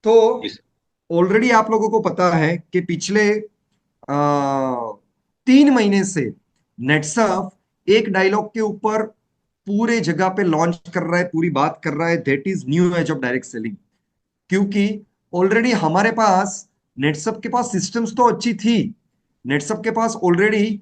तो इस ऑलरेडी आप लोगों को पता है कि पिछले 3 महीने से नेटसर्फ एक डायलॉग के ऊपर पूरे जगह पे लॉन्च कर रहा है, पूरी बात कर रहा है, that is new age of direct selling. क्योंकि ऑलरेडी हमारे पास, नेटसप के पास सिस्टम्स तो अच्छी थी, नेटसप के पास ऑलरेडी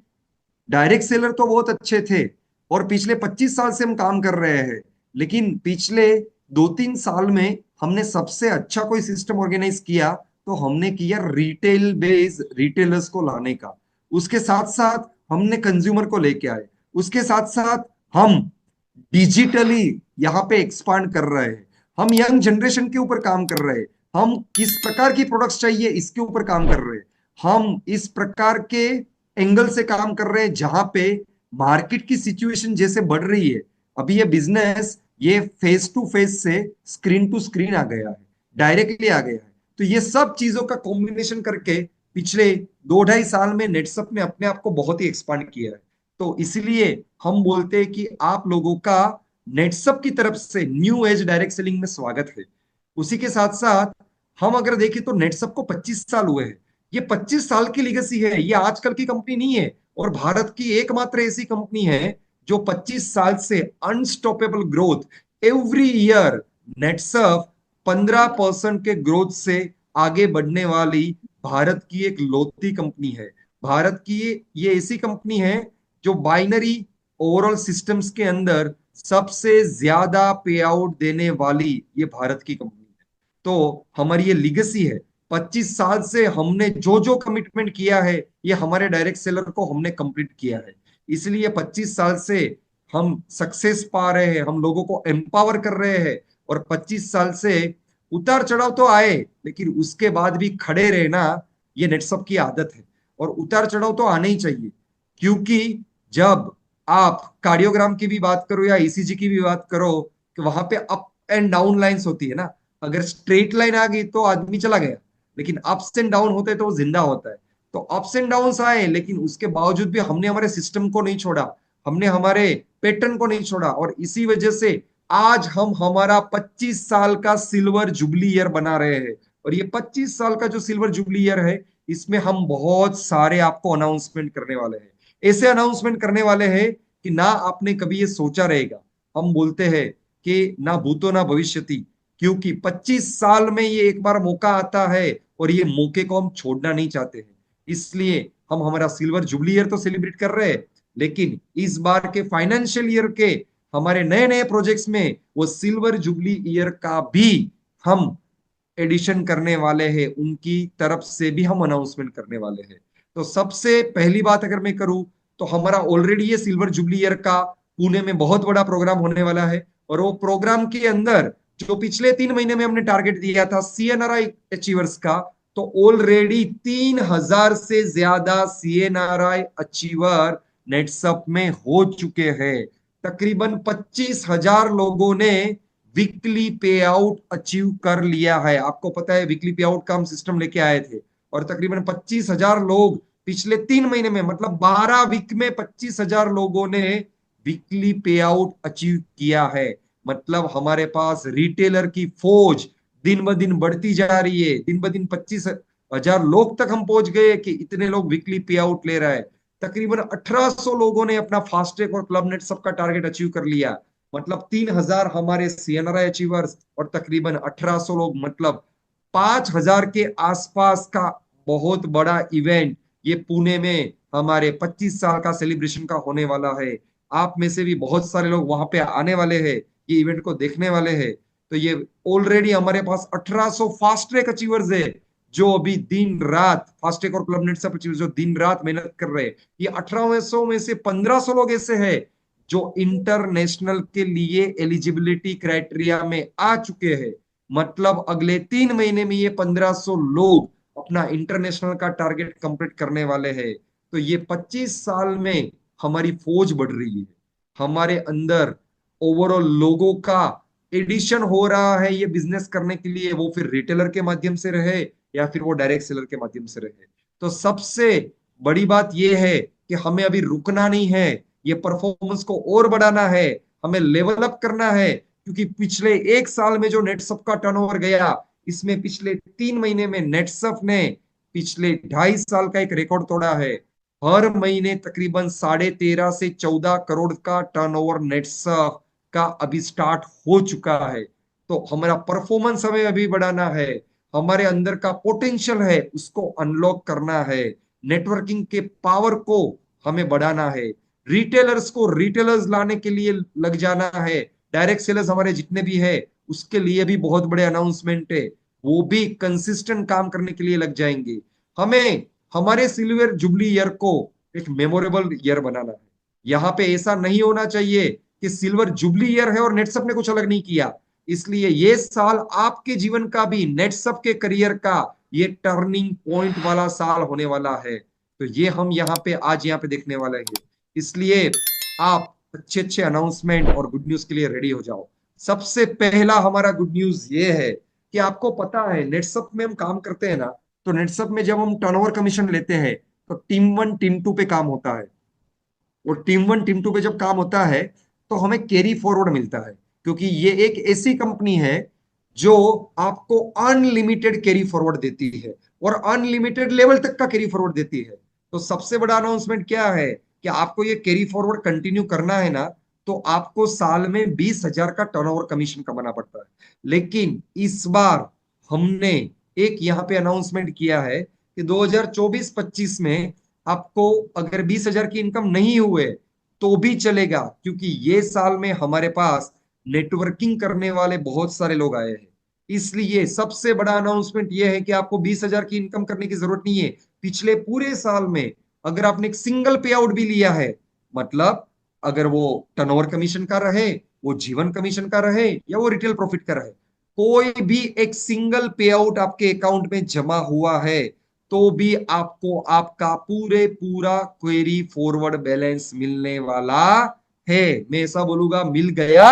डायरेक्ट सेलर तो बहुत अच्छे थे, और पिछले 25 साल से हम काम कर रहे हैं। लेकिन पिछले 2-3 साल में हमने सबसे अच्छा कोई सिस्टम ऑर्गेनाइज किया, तो हमने किया रिटेल बेस रिटेलर्स को लाने का। उसके साथ साथ हमने कंज्यूमर को लेके आए। उसके साथ साथ हम डिजिटली यहाँ पे एक्सपांड कर रहे हैं। हम यंग जनरेशन के ऊपर काम कर रहे हैं। हम किस प्रकार की प्रोडक्ट्स चाहिए इसके ऊपर काम कर रहे हैं। हम इस प्रकार के एंगल से काम कर रहे हैं जहां पे मार्केट की सिचुएशन जैसे बढ़ रही है। अभी ये बिजनेस ये फेस टू फेस से स्क्रीन टू स्क्रीन आ गया है, डायरेक्टली आ गया है। तो ये सब चीजों का कॉम्बिनेशन करके पिछले 2-2.5 साल में नेटसप ने अपने आप को बहुत ही एक्सपांड किया है। तो इसलिए हम बोलते हैं कि आप लोगों का नेटसप की तरफ से न्यू एज डायरेक्ट सेलिंग में स्वागत है। उसी के साथ साथ हम अगर देखें तो नेटसप को 25 साल हुए हैं। ये 25 साल की लीगेसी है, ये आजकल की कंपनी नहीं है। और भारत की एकमात्र ऐसी कंपनी है जो 25 साल से unstoppable growth every year, Netsurf 15% के ग्रोथ से आगे बढ़ने वाली भारत की एक लौती कंपनी है। भारत की ये ऐसी कंपनी है जो बाइनरी ओवरऑल सिस्टम्स के अंदर सबसे ज्यादा पे आउट देने वाली ये भारत की कंपनी है। तो हमारी ये लिगेसी है। 25 साल से हमने जो जो कमिटमेंट किया है, ये हमारे डायरेक्ट सेलर को हमने कंप्लीट किया है। इसलिए 25 साल से हम सक्सेस पा रहे हैं, हम लोगों को एम्पावर कर रहे हैं। और 25 साल से उतार चढ़ाव तो आए, लेकिन उसके बाद भी खड़े रहना ये नेटसप की आदत है। और उतार चढ़ाव तो आने ही चाहिए, क्योंकि जब आप कार्डियोग्राम की भी बात करो या ईसीजी की भी बात करो, कि वहां पे अप एंड डाउन लाइंस होती है ना। अगर स्ट्रेट लाइन आ गई तो आदमी चला गया, लेकिन अप्स एंड डाउन होते हैं तो वो जिंदा होता है। तो अप्स एंड डाउन आए, लेकिन उसके बावजूद भी हमने हमारे सिस्टम को नहीं छोड़ा, हमने हमारे पैटर्न को नहीं छोड़ा। और इसी वजह से आज हम हमारा 25 साल का सिल्वर जुबली ईयर बना रहे हैं। और ये 25 साल का जो सिल्वर जुबली ईयर है, इसमें हम बहुत सारे आपको अनाउंसमेंट करने वाले हैं। ऐसे अनाउंसमेंट करने वाले हैं कि ना आपने कभी ये सोचा रहेगा। हम बोलते हैं कि ना भूतो ना भविष्यति, क्योंकि 25 साल में ये एक बार मौका आता है, और ये मौके को हम छोड़ना नहीं चाहते हैं। इसलिए हम हमारा सिल्वर जुबली ईयर तो सेलिब्रेट कर रहे हैं, लेकिन इस बार के फाइनेंशियल ईयर के हमारे नए नए प्रोजेक्ट्स में वो सिल्वर जुबली ईयर का भी हम एडिशन करने वाले हैं, उनकी तरफ से भी हम अनाउंसमेंट करने वाले हैं। तो सबसे पहली बात अगर मैं करूं, तो हमारा ऑलरेडी ये सिल्वर जुबली ईयर का पुणे में बहुत बड़ा प्रोग्राम होने वाला है। और वो प्रोग्राम के अंदर जो पिछले 3 महीने में हमने टारगेट दिया था सीएनआरआई अचीवर्स का, तो ऑलरेडी 3,000 से ज्यादा सीएनआरआई अचीवर नेटसप में हो चुके हैं। तकरीबन 25,000 लोगों ने वीकली पे आउट अचीव कर लिया है। आपको पता है वीकली पे आउट का हम सिस्टम लेके आए थे, और तकरीबन 25,000 लोग पिछले 3 महीने में, मतलब 12 वीक में 25,000 लोगों ने वीकली पे आउट अचीव किया है। मतलब हमारे पास रिटेलर की फौज दिन ब दिन बढ़ती जा रही है। दिन ब दिन 25,000 लोग तक हम पहुंच गए कि इतने लोग वीकली पे आउट ले रहा है। तकरीबन 1,800 लोगों ने अपना फास्टैग और क्लब नेट सबका टारगेट अचीव कर लिया। मतलब 3,000 हमारे सीएनआरआई अचीवर्स, और तकरीबन 1,800 लोग, मतलब 5,000 के आसपास का बहुत बड़ा इवेंट ये पुणे में हमारे 25 साल का सेलिब्रेशन का होने वाला है। आप में से भी बहुत सारे लोग वहां पे आने वाले हैं, ये इवेंट को देखने वाले हैं। तो ये ऑलरेडी हमारे पास 1,800 फास्ट ट्रैक अचीवर्स है, जो अभी दिन रात फास्ट ट्रैक और क्लब नेट सब अचीवर्स जो दिन रात मेहनत कर रहे हैं। ये 1,800 में से 1,500 लोग ऐसे हैं जो इंटरनेशनल के लिए एलिजिबिलिटी क्राइटेरिया में आ चुके हैं। मतलब अगले 3 महीने में ये 1,500 लोग अपना इंटरनेशनल का टारगेट कंप्लीट करने वाले हैं। तो ये 25 साल में हमारी फौज बढ़ रही है। हमारे अंदर ओवरऑल लोगों का एडिशन हो रहा है ये बिजनेस करने के लिए, वो फिर रिटेलर के माध्यम से रहे या फिर वो डायरेक्ट सेलर के माध्यम से रहे। तो सबसे बड़ी बात यह है कि हमें अभी रुकना नहीं है, ये परफॉर्मेंस को और बढ़ाना है, हमें लेवल अप करना है। क्योंकि पिछले 1 साल में जो नेट सबका टर्नओवर गया, इसमें पिछले 3 महीने में नेटसफ ने पिछले 2.5 साल का एक रिकॉर्ड तोड़ा है। हर महीने तकरीबन 13.5 से 14 करोड़ का टर्नओवर नेटसफ का अभी स्टार्ट हो चुका है। तो हमारा परफॉर्मेंस हमें अभी बढ़ाना है, हमारे अंदर का पोटेंशियल है उसको अनलॉक करना है, नेटवर्किंग के पावर को हमें बढ़ाना है, रिटेलर्स को रिटेलर्स लाने के लिए लग जाना है, डायरेक्ट सेलर्स हमारे जितने भी है उसके लिए भी बहुत बड़े अनाउंसमेंट है, वो भी कंसिस्टेंट काम करने के लिए लग जाएंगे। हमें हमारे सिल्वर जुबली ईयर को एक मेमोरेबल ईयर बनाना है। यहाँ पे ऐसा नहीं होना चाहिए कि सिल्वर जुबली ईयर है और नेटसप ने कुछ अलग नहीं किया। इसलिए ये साल आपके जीवन का भी, नेटसप के करियर का ये टर्निंग पॉइंट वाला साल होने वाला है। तो ये हम यहाँ पे आज यहाँ पे देखने वाले हैं। इसलिए आप अच्छे अच्छे अनाउंसमेंट और गुड न्यूज के लिए रेडी हो जाओ। सबसे पहला हमारा गुड न्यूज ये है कि आपको पता है नेटसप में हम काम करते हैं ना, तो नेटसप में जब हम टर्नओवर कमीशन लेते हैं तो टीम 1 टीम 2 पे काम होता है। और टीम 1 टीम 2 पे जब काम होता है तो हमें कैरी फॉरवर्ड मिलता है, क्योंकि ये एक ऐसी कंपनी है जो आपको अनलिमिटेड कैरी फॉरवर्ड देती है और अनलिमिटेड लेवल तक का कैरी फॉरवर्ड देती है। तो सबसे बड़ा अनाउंसमेंट क्या है कि आपको ये कैरी फॉरवर्ड कंटिन्यू करना है ना, तो आपको साल में 20,000 का टर्नओवर कमीशन कमाना पड़ता है। लेकिन इस बार हमने एक यहाँ पे अनाउंसमेंट किया है कि 2024-25 में आपको अगर 20,000 की इनकम नहीं हुए तो भी चलेगा, क्योंकि ये साल में हमारे पास नेटवर्किंग करने वाले बहुत सारे लोग आए हैं। इसलिए सबसे बड़ा अनाउंसमेंट यह है कि आपको 20,000 की इनकम करने की जरूरत नहीं है। पिछले पूरे साल में अगर आपने एक सिंगल पे आउट भी लिया है, मतलब अगर वो टर्नओवर कमीशन का रहे, वो जीवन कमीशन का रहे या वो रिटेल प्रॉफिट का रहे, कोई भी एक सिंगल पे आउट आपके अकाउंट में जमा हुआ है तो भी आपको आपका पूरे पूरा क्वेरी फॉरवर्ड बैलेंस मिलने वाला है। मैं ऐसा बोलूंगा, मिल गया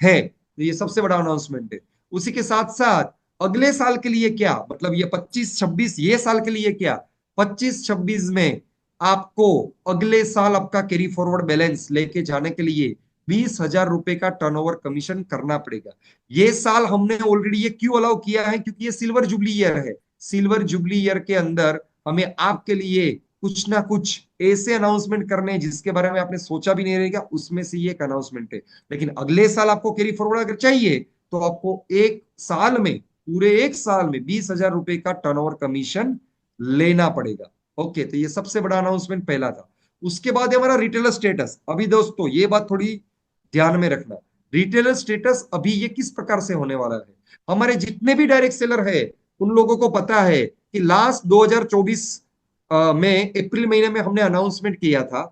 है। तो ये सबसे बड़ा अनाउंसमेंट है। उसी के साथ साथ अगले साल के लिए क्या, मतलब ये 25-26 ये साल के लिए क्या, 25-26 में आपको अगले साल आपका कैरी फॉरवर्ड बैलेंस लेके जाने के लिए 20,000 रुपए का टर्नओवर कमीशन करना पड़ेगा। ये साल हमने ऑलरेडी ये क्यों अलाउ किया है, क्योंकि ये सिल्वर जुबली ईयर है। सिल्वर जुबली ईयर के अंदर हमें आपके लिए कुछ ना कुछ ऐसे अनाउंसमेंट करने हैं जिसके बारे में आपने सोचा भी नहीं रहेगा, उसमें से ये एक अनाउंसमेंट है। लेकिन अगले साल आपको कैरी फॉरवर्ड अगर चाहिए तो आपको एक साल में, पूरे एक साल में 20,000 रुपए का टर्नओवर कमीशन लेना पड़ेगा। ओके, तो ये सबसे बड़ा अनाउंसमेंट पहला था। उसके बाद है हमारा रिटेलर स्टेटस। अभी दोस्तों ये बात थोड़ी ध्यान में रखना, रिटेलर स्टेटस अभी ये किस प्रकार से होने वाला है। हमारे जितने भी डायरेक्ट सेलर है उन लोगों को पता है कि लास्ट 2024 में अप्रैल महीने में हमने अनाउंसमेंट किया था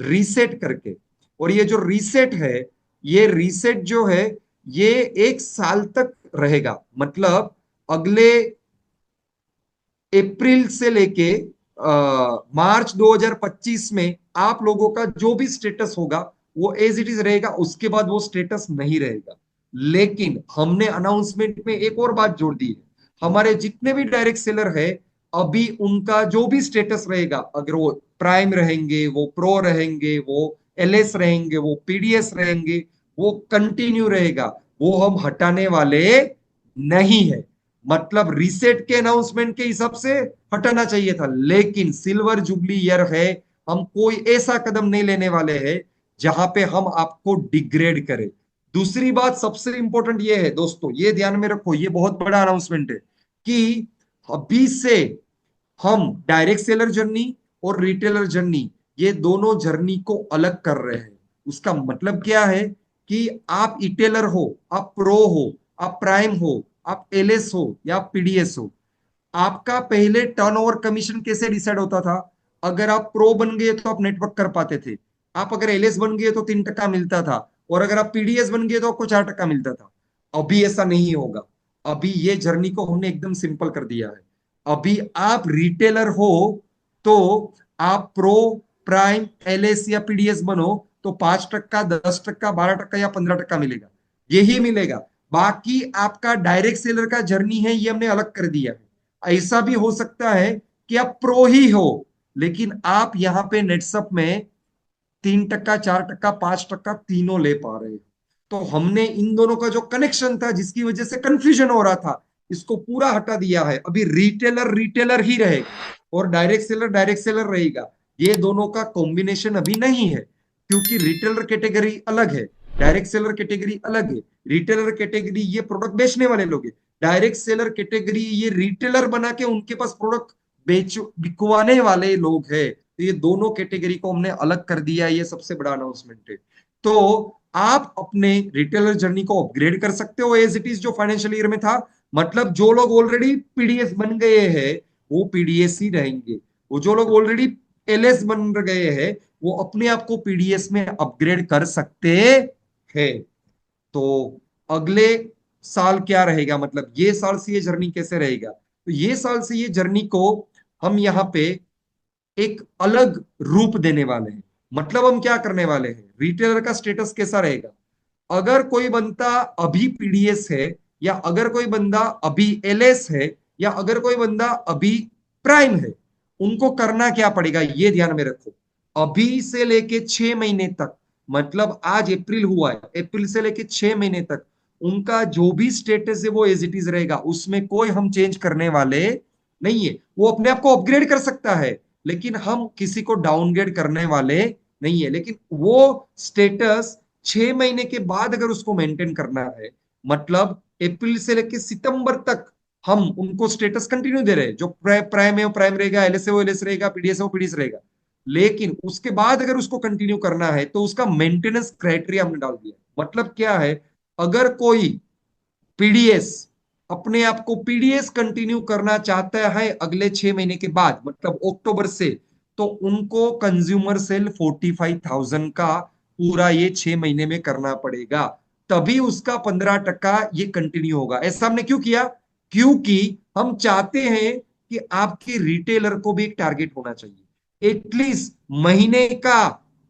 रीसेट करके। और ये जो रीसेट है, ये रीसेट जो है ये एक साल तक रहेगा। मतलब अगले अप्रैल से लेके मार्च 2025 में आप लोगों का जो भी स्टेटस होगा वो एज इट इज रहेगा, उसके बाद वो स्टेटस नहीं रहेगा। लेकिन हमने अनाउंसमेंट में एक और बात जोड़ दी है, हमारे जितने भी डायरेक्ट सेलर है अभी उनका जो भी स्टेटस रहेगा, अगर वो प्राइम रहेंगे, वो प्रो रहेंगे, वो एलएस रहेंगे, वो पीडीएस रहेंगे, वो कंटिन्यू रहेगा, वो हम हटाने वाले नहीं है। मतलब रीसेट के अनाउंसमेंट के हिसाब से हटाना चाहिए था, लेकिन सिल्वर जुबली ईयर है, हम कोई ऐसा कदम नहीं लेने वाले हैं जहां पे हम आपको डिग्रेड करें। दूसरी बात सबसे इंपॉर्टेंट ये है दोस्तों, ये ध्यान में रखो, ये बहुत बड़ा अनाउंसमेंट है कि अभी से हम डायरेक्ट सेलर जर्नी और रिटेलर जर्नी, ये दोनों जर्नी को अलग कर रहे हैं। उसका मतलब क्या है कि आप इटेलर हो, आप प्रो हो, आप प्राइम हो, आप एलएस हो या आप पीडीएस हो, आपका पहले टर्नओवर कमीशन कैसे डिसाइड होता था। अगर आप प्रो बन गए तो आप नेटवर्क कर पाते थे, आप अगर एलएस बन गए तो 3% मिलता था, और अगर आप पीडीएस बन गए तो आपको 4% मिलता था। अभी ऐसा नहीं होगा। अभी ये जर्नी को हमने एकदम सिंपल कर दिया है। अभी आप रिटेलर हो तो आप प्रो, प्राइम, एलएस या पीडीएस बनो तो 5%, 10%, 12% या 15% मिलेगा, यही मिलेगा। बाकी आपका डायरेक्ट सेलर का जर्नी है ये हमने अलग कर दिया है। ऐसा भी हो सकता है कि आप प्रो ही हो लेकिन आप यहां पे नेटसप में 3%, 4%, 5% तीनों ले पा रहे हो। तो हमने इन दोनों का जो कनेक्शन था जिसकी वजह से कंफ्यूजन हो रहा था इसको पूरा हटा दिया है। अभी रिटेलर रिटेलर ही रहेगा और डायरेक्ट सेलर रहेगा। ये दोनों का कॉम्बिनेशन अभी नहीं है, क्योंकि रिटेलर कैटेगरी अलग है, डायरेक्ट सेलर कैटेगरी अलग है। रिटेलर कैटेगरी ये प्रोडक्ट बेचने वाले लोग हैं, डायरेक्ट सेलर कैटेगरी ये रिटेलर बना के उनके पास प्रोडक्ट बेच बिकवाने वाले लोग हैं। तो ये दोनों कैटेगरी को हमने अलग कर दिया है, ये सबसे बड़ा अनाउंसमेंट है। तो आप अपने रिटेलर जर्नी को अपग्रेड कर सकते हो एज इट इज जो फाइनेंशियल ईयर में था। मतलब जो लोग ऑलरेडी पीडीएस बन गए हैं वो पीडीएस ही रहेंगे, वो जो लोग ऑलरेडी एलएस बन गए हैं वो अपने आप को पीडीएस में अपग्रेड कर सकते हैं। तो अगले साल क्या रहेगा, मतलब ये साल से ये जर्नी कैसे रहेगा, तो ये साल से ये जर्नी को हम यहाँ पे एक अलग रूप देने वाले हैं। मतलब हम क्या करने वाले हैं, रिटेलर का स्टेटस कैसा रहेगा। अगर कोई बंदा अभी पीडीएस है, या अगर कोई बंदा अभी एलएस है, या अगर कोई बंदा अभी प्राइम है, उनको करना क्या पड़ेगा ये ध्यान में रखो। अभी से लेके 6 महीने तक, मतलब आज अप्रैल हुआ है, अप्रैल से लेके 6 महीने तक उनका जो भी स्टेटस है वो एज इट इज रहेगा, उसमें कोई हम चेंज करने वाले नहीं है। वो अपने आप को अपग्रेड कर सकता है, लेकिन हम किसी को डाउनग्रेड करने वाले नहीं है। लेकिन वो स्टेटस 6 महीने के बाद अगर उसको मेंटेन करना है, मतलब अप्रैल से लेकर सितंबर तक हम उनको स्टेटस कंटिन्यू दे रहे हैं, जो प्राइम है वो प्राइम रहेगा, एलएस है वो एलएस रहेगा, पीडीएस है वो पीडीएस रहेगा। लेकिन उसके बाद अगर उसको कंटिन्यू करना है तो उसका मेंटेनेंस क्राइटेरिया हमने डाल दिया। मतलब क्या है, अगर कोई पीडीएस अपने आप को पीडीएस कंटिन्यू करना चाहता है अगले 6 महीने के बाद, मतलब अक्टूबर से, तो उनको कंज्यूमर सेल 45,000 का पूरा ये 6 महीने में करना पड़ेगा, तभी उसका 15% ये कंटिन्यू होगा। ऐसा हमने क्यों किया, क्योंकि हम चाहते हैं कि आपके रिटेलर को भी एक टारगेट होना चाहिए, एटलीस्ट महीने का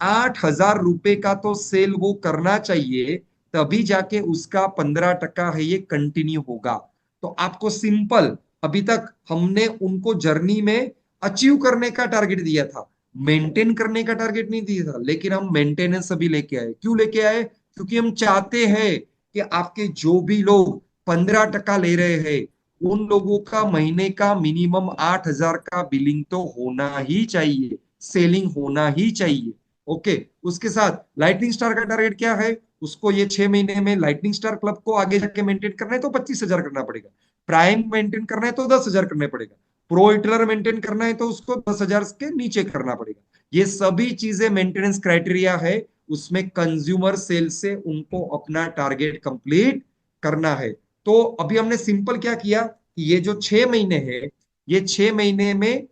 8,000 रुपए का तो सेल वो करना चाहिए, तभी जाके उसका 15% है ये कंटिन्यू होगा। तो आपको सिंपल, अभी तक हमने उनको जर्नी में अचीव करने का टारगेट दिया था, मेंटेन करने का टारगेट नहीं दिया था। लेकिन हम मेंटेनेंस अभी लेके आए, क्यों लेके आए, क्योंकि हम चाहते हैं कि आपके जो भी लोग 15% ले रहे हैं उन लोगों का महीने का मिनिमम 8,000 का बिलिंग तो होना ही चाहिए, सेलिंग होना ही चाहिए। ओके, उसके साथ लाइटनिंग स्टार का टारगेट क्या है, उसको ये 6 महीने में लाइटनिंग स्टार क्लब को आगे जाके मेंटेन करना है तो 25,000 करना पड़ेगा, प्राइम मेंटेन करना है तो 10,000 करने पड़ेगा, प्रो हिटलर मेंटेन करना है तो उसको 10,000 के नीचे करना पड़ेगा। ये सभी चीजें मेंटेनेंस क्राइटेरिया है, उसमें कंज्यूमर सेल से उनको अपना टारगेट कंप्लीट करना है। तो अभी हमने सिंपल क्या किया कि ये जो 6 महीने है, ये 6 महीने में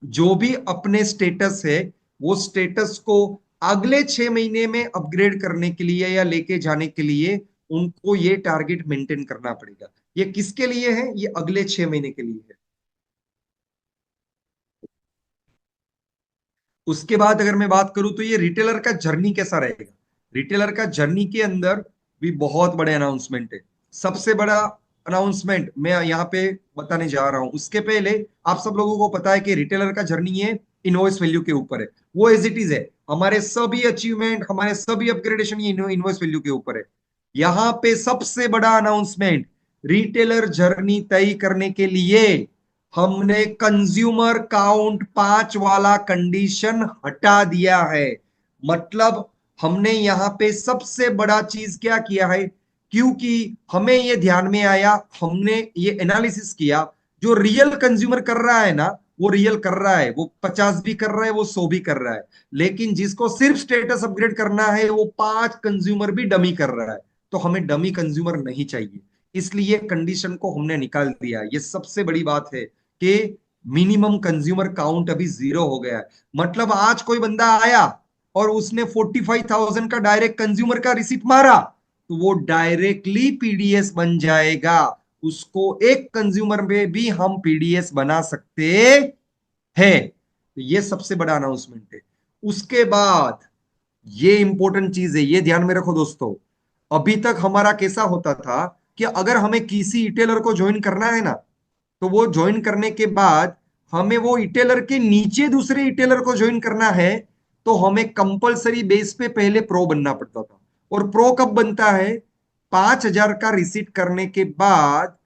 जो भी अपने स्टेटस है वो स्टेटस को अगले 6 महीने में अपग्रेड करने के लिए या लेके जाने के लिए उनको ये टारगेट मेंटेन करना पड़ेगा। ये किसके लिए है, ये अगले 6 महीने के लिए है। उसके बाद अगर मैं बात करूं तो ये रिटेलर का जर्नी कैसा रहेगा। रिटेलर का जर्नी के अंदर भी बहुत बड़े अनाउंसमेंट है। सबसे बड़ा अनाउंसमेंट मैं यहाँ पे बताने जा रहा हूं, उसके पहले आप सब लोगों को पता है कि रिटेलर का जर्नी है इनवॉइस वैल्यू के ऊपर है, वो एज इट इज है। हमारे सभी अचीवमेंट, हमारे सभी अपग्रेडेशन ये इनवॉइस वैल्यू के ऊपर है। यहाँ पे सबसे बड़ा अनाउंसमेंट, रिटेलर जर्नी तय करने के लिए हमने कंज्यूमर काउंट 5 वाला कंडीशन हटा दिया है। मतलब हमने यहां पे सबसे बड़ा चीज क्या किया है, क्योंकि हमें ये ध्यान में आया, हमने ये एनालिसिस किया, जो रियल कंज्यूमर कर रहा है ना वो रियल कर रहा है, वो 50 भी कर रहा है, वो 100 भी कर रहा है। लेकिन जिसको सिर्फ स्टेटस अपग्रेड करना है वो 5 कंज्यूमर भी डमी कर रहा है। तो हमें डमी कंज्यूमर नहीं चाहिए, इसलिए कंडीशन को हमने निकाल दिया। ये सबसे बड़ी बात है कि मिनिमम कंज्यूमर काउंट अभी 0 हो गया है। मतलब आज कोई बंदा आया और उसने 45,000 का डायरेक्ट कंज्यूमर का रिसिप्ट मारा तो वो डायरेक्टली पीडीएस बन जाएगा, उसको एक कंज्यूमर में भी हम पीडीएस बना सकते हैं। तो ये सबसे बड़ा अनाउंसमेंट है। उसके बाद ये इंपॉर्टेंट चीज है, ये ध्यान में रखो दोस्तों। अभी तक हमारा कैसा होता था कि अगर हमें किसी रिटेलर को ज्वाइन करना है ना, तो वो ज्वाइन करने के बाद हमें वो रिटेलर के नीचे दूसरे रिटेलर को ज्वाइन करना है तो हमें कंपलसरी बेस पे पहले प्रो बनना पड़ता था। और प्रो कब बनता है, 5,000 का रिसीट करने के बाद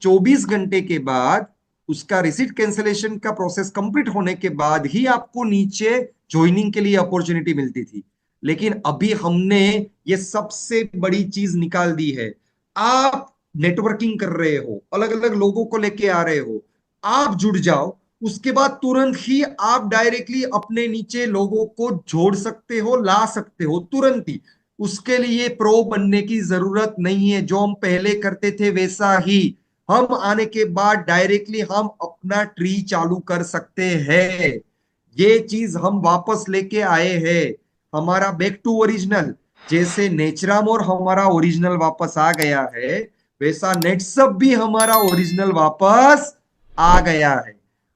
24 घंटे के बाद उसका रिसीट कैंसिलेशन का प्रोसेस कंप्लीट होने के बाद ही आपको नीचे ज्वाइनिंग के लिए अपॉर्चुनिटी मिलती थी। लेकिन अभी हमने ये सबसे बड़ी चीज निकाल दी है। आप नेटवर्किंग कर रहे हो, अलग अलग लोगों को लेके आ रहे हो, आप जुड़ जाओ, उसके बाद तुरंत ही आप डायरेक्टली अपने नीचे लोगों को जोड़ सकते हो, ला सकते हो तुरंत ही। उसके लिए प्रो बनने की जरूरत नहीं है। जो हम पहले करते थे वैसा ही हम आने के बाद डायरेक्टली हम अपना ट्री चालू कर सकते हैं। ये चीज हम वापस लेके आए हैं, हमारा बैक टू ओरिजिनल। जैसे नेचराम और हमारा ओरिजिनल वापस आ गया है, वैसा नेटसप भी हमारा ओरिजिनल वापस आ गया है।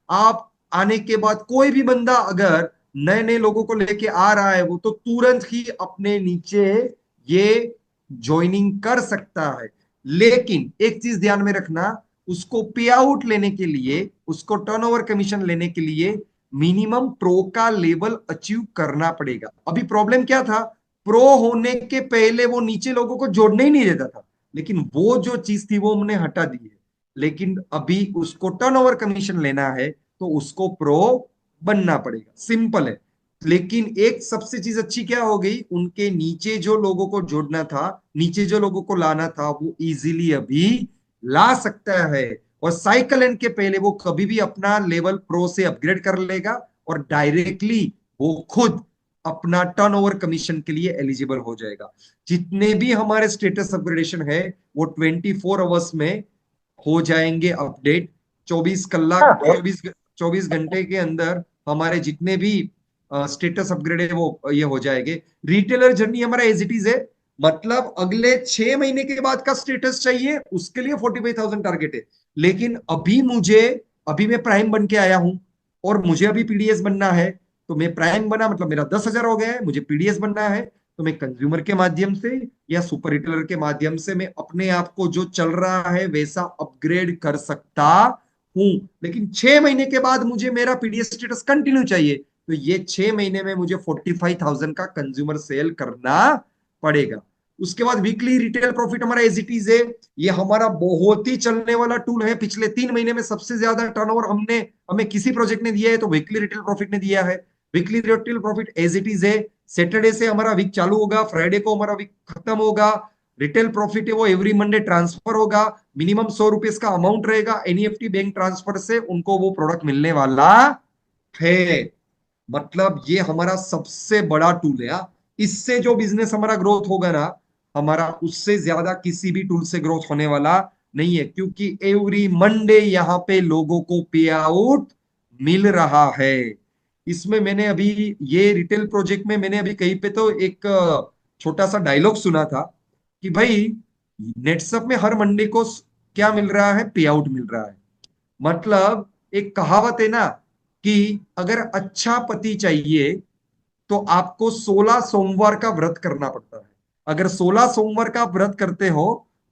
आप आने के बाद कोई भी बंदा अगर नए नए लोगों को लेके आ रहा है, वो तो तुरंत ही अपने नीचे ये ज्वाइनिंग कर सकता है। लेकिन एक चीज ध्यान में रखना, उसको पे आउट लेने के लिए, उसको टर्नओवर कमीशन लेने के लिए मिनिमम प्रो का लेवल अचीव करना पड़ेगा। अभी प्रॉब्लम क्या था, प्रो होने के पहले वो नीचे लोगों को जोड़ने ही नहीं देता था, लेकिन वो जो चीज थी वो हमने हटा दी है। लेकिन अभी उसको टर्नओवर कमीशन लेना है तो उसको प्रो बनना पड़ेगा, सिंपल है। लेकिन एक सबसे चीज अच्छी क्या हो गई, उनके नीचे जो लोगों को जोड़ना था, नीचे जो लोगों को लाना था, वो इजीली अभी ला सकता है। और साइकिल एंड के पहले वो कभी भी अपना लेवल प्रो से अपग्रेड कर लेगा और डायरेक्टली वो खुद अपना टर्नओवर कमीशन के लिए एलिजिबल हो जाएगा। जितने भी हमारे स्टेटस अपग्रेडेशन है वो 24 आवर्स में हो जाएंगे अपडेट। 24 कलाक, 24 घंटे के अंदर हमारे जितने भी स्टेटस अपग्रेड है वो ये हो जाएंगे। रिटेलर जर्नी हमारा एज इट इज है, मतलब अगले 6 महीने के बाद का स्टेटस चाहिए उसके लिए 45,000 टारगेट है। लेकिन अभी मैं प्राइम बन के आया हूं और मुझे अभी पीडीएस बनना है। तो मैं प्राइम बना मतलब मेरा 10,000 हो गया है, मुझे पीडीएस बनना है। तो मैं कंज्यूमर के माध्यम से या सुपर रिटेलर के माध्यम से मैं अपने आप को जो चल रहा है वैसा अपग्रेड कर सकता हूं। लेकिन 6 महीने के बाद मुझे मेरा पीडीएस स्टेटस कंटिन्यू चाहिए, तो ये 6 महीने में मुझे 45,000 का कंज्यूमर सेल करना पड़ेगा। उसके बाद वीकली रिटेल प्रॉफिट हमारा एज इट इज है। ये हमारा बहुत ही चलने वाला टूल है। पिछले 3 महीने में सबसे ज्यादा टर्नओवर हमें किसी प्रोजेक्ट ने दिया है तो वीकली रिटेल प्रॉफिट ने दिया है। Weekly retail profit as it is है। सैटरडे से हमारा वीक चालू होगा, फ्राइडे को हमारा वीक खत्म होगा। रिटेल प्रॉफिट है वो एवरी मंडे ट्रांसफर होगा। मिनिमम 100 रुपए का अमाउंट रहेगा, एनईएफटी बैंक ट्रांसफर से उनको वो प्रोडक्ट मिलने वाला है। मतलब ये हमारा सबसे बड़ा टूल है। इससे जो बिजनेस हमारा ग्रोथ होगा ना, हमारा उससे ज्यादा किसी भी टूल से ग्रोथ होने वाला नहीं है, क्योंकि एवरी मंडे यहाँ पे लोगों को पे आउट मिल रहा है। इसमें मैंने अभी ये रिटेल प्रोजेक्ट में मैंने अभी कहीं पे तो एक छोटा सा डायलॉग सुना था कि भाई नेटसप में हर मंडे को क्या मिल रहा है, पे आउट मिल रहा है। मतलब एक कहावत है ना कि अगर अच्छा पति चाहिए तो आपको 16 सोमवार का व्रत करना पड़ता है। अगर 16 सोमवार का आप व्रत करते हो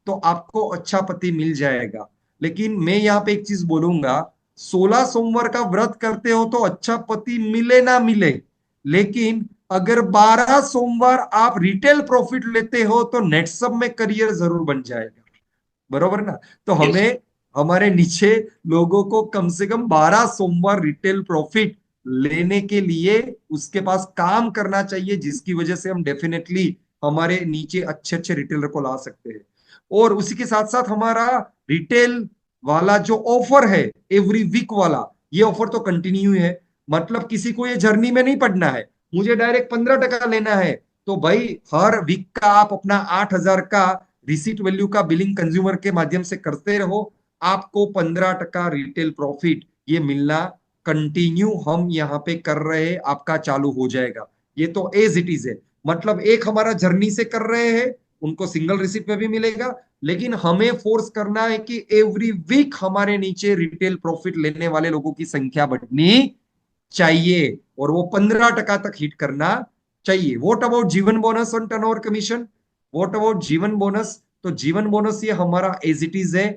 तो आपको अच्छा पति मिल जाएगा। लेकिन मैं यहाँ पे एक चीज बोलूंगा, 16 सोमवार का व्रत करते हो तो अच्छा पति मिले ना मिले, लेकिन अगर 12 सोमवार आप रिटेल प्रॉफिट लेते हो तो नेटसब में करियर जरूर बन जाएगा। बरोबर ना? तो यस। हमें हमारे नीचे लोगों को कम से कम 12 सोमवार रिटेल प्रॉफिट लेने के लिए उसके पास काम करना चाहिए, जिसकी वजह से हम डेफिनेटली हमारे नीचे अच्छे अच्छे रिटेलर को ला सकते हैं। और उसी के साथ साथ हमारा रिटेल वाला जो ऑफर है, एवरी वीक वाला, ये ऑफर तो कंटिन्यू है। मतलब किसी को ये जर्नी में नहीं पड़ना है, मुझे डायरेक्ट 15 टका लेना है, तो भाई हर वीक का आप अपना 8,000 का रिसीट वैल्यू का बिलिंग कंज्यूमर के माध्यम से करते रहो, आपको 15 टका रिटेल प्रॉफिट ये मिलना कंटिन्यू हम यहाँ पे कर रहे हैं, आपका चालू हो जाएगा। ये तो एज इट इज है। मतलब एक हमारा जर्नी से कर रहे हैं, उनको सिंगल रिसीट में भी मिलेगा, लेकिन हमें फोर्स करना है कि एवरी वीक हमारे नीचे रिटेल प्रॉफिट लेने वाले लोगों की संख्या बढ़नी चाहिए और वो 15 टका तक हिट करना चाहिए। वॉट अबाउट जीवन bonus on turnover commission? What about जीवन बोनस? तो जीवन बोनस ये हमारा एज इट इज है।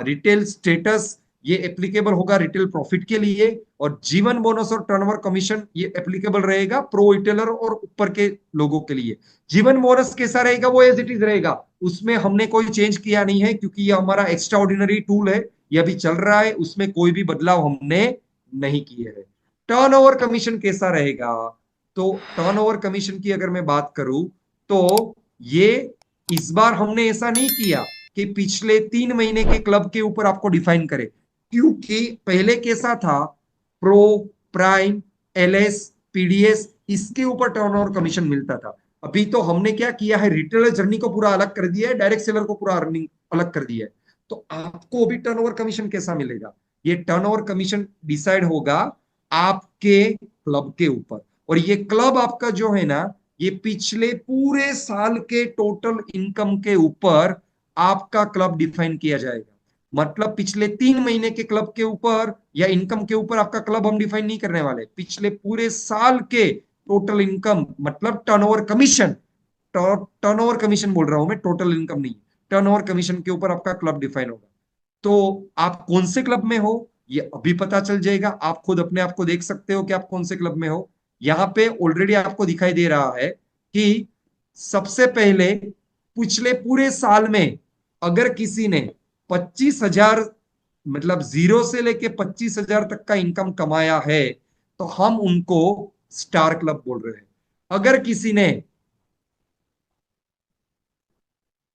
रिटेल स्टेटस ये एप्लीकेबल होगा रिटेल प्रॉफिट के लिए, और जीवन बोनस और टर्नओवर कमीशन ये एप्लीकेबल रहेगा प्रो रिटेलर और ऊपर के लोगों के लिए। जीवन बोनस कैसा रहेगा, वो एज इट इज रहेगा, उसमें हमने कोई चेंज किया नहीं है, क्योंकि ये हमारा एक्स्ट्रा ऑर्डिनरी टूल है, ये अभी चल रहा है, उसमें कोई भी बदलाव हमने नहीं किए है। टर्नओवर कमीशन कैसा रहेगा, तो टर्नओवर कमीशन की अगर मैं बात करूं, तो ये इस बार हमने ऐसा नहीं किया कि पिछले 3 महीने के क्लब के ऊपर आपको डिफाइन करे, क्योंकि पहले कैसा था, प्रो, प्राइम, एलएस, पीडीएस, इसके ऊपर टर्नओवर कमीशन मिलता था। अभी तो हमने क्या किया है, रिटेलर जर्नी को पूरा अलग कर दिया है, डायरेक्ट सेलर को पूरा अर्निंग अलग कर दिया है। तो आपको अभी टर्नओवर कमीशन कैसा मिलेगा, ये टर्नओवर कमीशन डिसाइड होगा आपके क्लब के ऊपर। और ये क्लब आपका जो है ना, ये पिछले पूरे साल के टोटल इनकम के ऊपर आपका क्लब डिफाइन किया जाएगा। मतलब पिछले 3 महीने के क्लब के ऊपर या इनकम के ऊपर आपका क्लब हम डिफाइन नहीं करने वाले, पिछले पूरे साल के टोटल इनकम, मतलब टर्नओवर कमीशन, टर्नओवर कमीशन बोल रहा हूं मैं, टोटल इनकम नहीं, टर्नओवर कमीशन के ऊपर आपका क्लब डिफाइन होगा। तो आप कौन से क्लब में हो ये अभी पता चल जाएगा, आप खुद अपने आप को देख सकते हो कि आप कौन से क्लब में हो। यहां पे ऑलरेडी आपको दिखाई दे रहा है कि सबसे पहले पिछले पूरे साल में अगर किसी ने 25,000, मतलब 0 से लेके 25,000 तक का इनकम कमाया है, तो हम उनको स्टार क्लब बोल रहे हैं। अगर किसी ने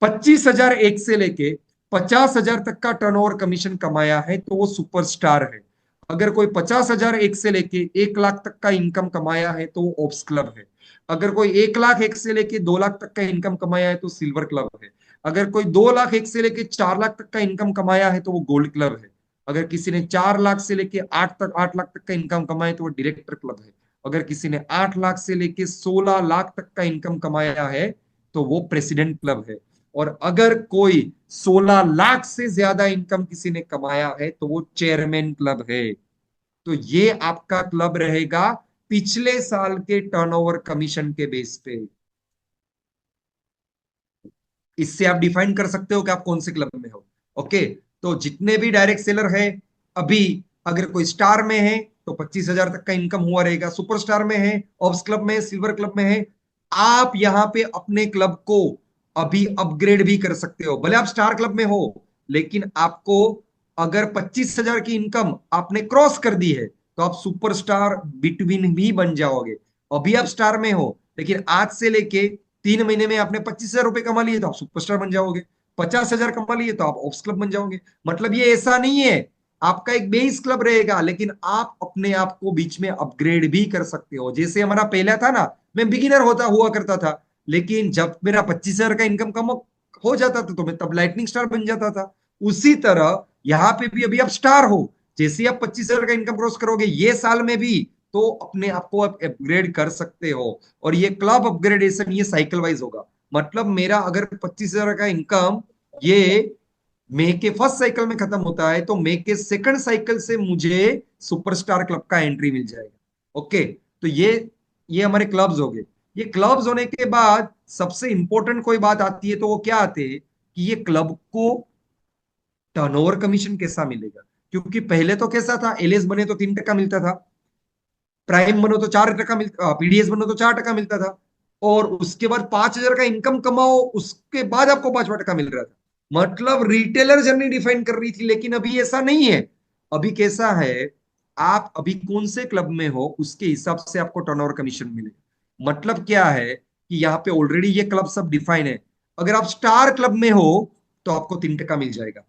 25,001 से लेके 50,000 तक का टर्नओवर कमीशन कमाया है, तो वो सुपरस्टार है। अगर कोई 50,001 से लेके 1 लाख तक का इनकम कमाया है, तो वो ओप्स क्लब है। अगर कोई 1 लाख 1 से लेके 2 लाख तक का इनकम कमाया है, तो सिल्वर क्लब है। अगर कोई 2 लाख 1 से लेके 4 लाख तक का इनकम कमाया है, तो वो गोल्ड क्लब है। अगर किसी ने 4 लाख से लेके 8 लाख तक का इनकम कमाया है, तो वो डायरेक्टर क्लब है। अगर किसी ने 8 लाख से लेके 16 लाख तक का इनकम कमाया है, तो वो प्रेसिडेंट क्लब है। और अगर कोई 16 लाख से ज्यादा इनकम किसी ने कमाया है, तो वो चेयरमैन क्लब है। तो ये आपका क्लब रहेगा पिछले साल के टर्नओवर कमीशन के बेस पे। इससे आप डिफाइन कर सकते हो कि आप कौन से क्लब में हो। ओके, तो जितने भी डायरेक्ट सेलर है, अभी अगर कोई स्टार में है तो 25,000 तक का इनकम हुआ रहेगा, सुपरस्टार में है, ऑब्स क्लब में है, सिल्वर क्लब में है, आप यहां पे अपने क्लब को अभी अपग्रेड भी कर सकते हो। भले आप स्टार क्लब में हो, लेकिन आपको अगर 25,000 की इनकम आपने क्रॉस कर दी है, तो आप सुपरस्टार बिटवीन भी बन जाओगे। अभी आप स्टार में हो, लेकिन आज से लेके 3 महीने में आपने 25,000 रुपए कमा लिए, तो आप सुपरस्टार बन जाओगे। 50,000 कमा लिए, तो आप ऑप्स क्लब बन जाओगे। मतलब ये ऐसा नहीं है, आपका एक बेस क्लब रहेगा, लेकिन आप अपने आप को बीच में अपग्रेड भी कर सकते हो। जैसे हमारा पहला था ना, मैं बिगिनर होता हुआ करता था, लेकिन जब मेरा 25,000 का इनकम कम हो जाता था, तो मैं तब लाइटनिंग स्टार बन जाता था। उसी तरह यहाँ पे भी अभी आप स्टार हो, जैसे ही आप 25,000 का इनकम क्रॉस करोगे ये साल में भी, तो अपने आप को आप अपग्रेड कर सकते हो। और ये क्लब अपग्रेडेशन ये साइकिल वाइज होगा। मतलब मेरा अगर 25,000 का इनकम ये मई के फर्स्ट साइकिल में खत्म होता है, तो मई के सेकंड साइकिल से मुझे सुपरस्टार क्लब का एंट्री मिल जाएगा। ओके, तो ये हमारे क्लब्स हो गए। ये क्लब्स होने के बाद सबसे इंपॉर्टेंट कोई बात आती है, तो वो क्या आती है कि ये क्लब को टर्नओवर कमीशन कैसा मिलेगा। क्योंकि पहले तो कैसा था, एलएस बने तो 3% मिलता था, प्राइम बनो तो 4% मिलता, पीडीएस बनो तो 4% मिलता था, और उसके बाद 5,000 का इनकम कमाओ, उसके बाद आपको 5% मिल रहा था। मतलब रिटेलर जर्नी डिफाइन कर रही थी। लेकिन अभी ऐसा नहीं है। अभी कैसा है, आप अभी कौन से क्लब में हो उसके हिसाब से आपको टर्नओवर कमीशन मिलेगा। मतलब क्या है कि यहाँ पे ऑलरेडी ये क्लब सब डिफाइन है। अगर आप स्टार क्लब में हो, तो आपको 3% मिल जाएगा।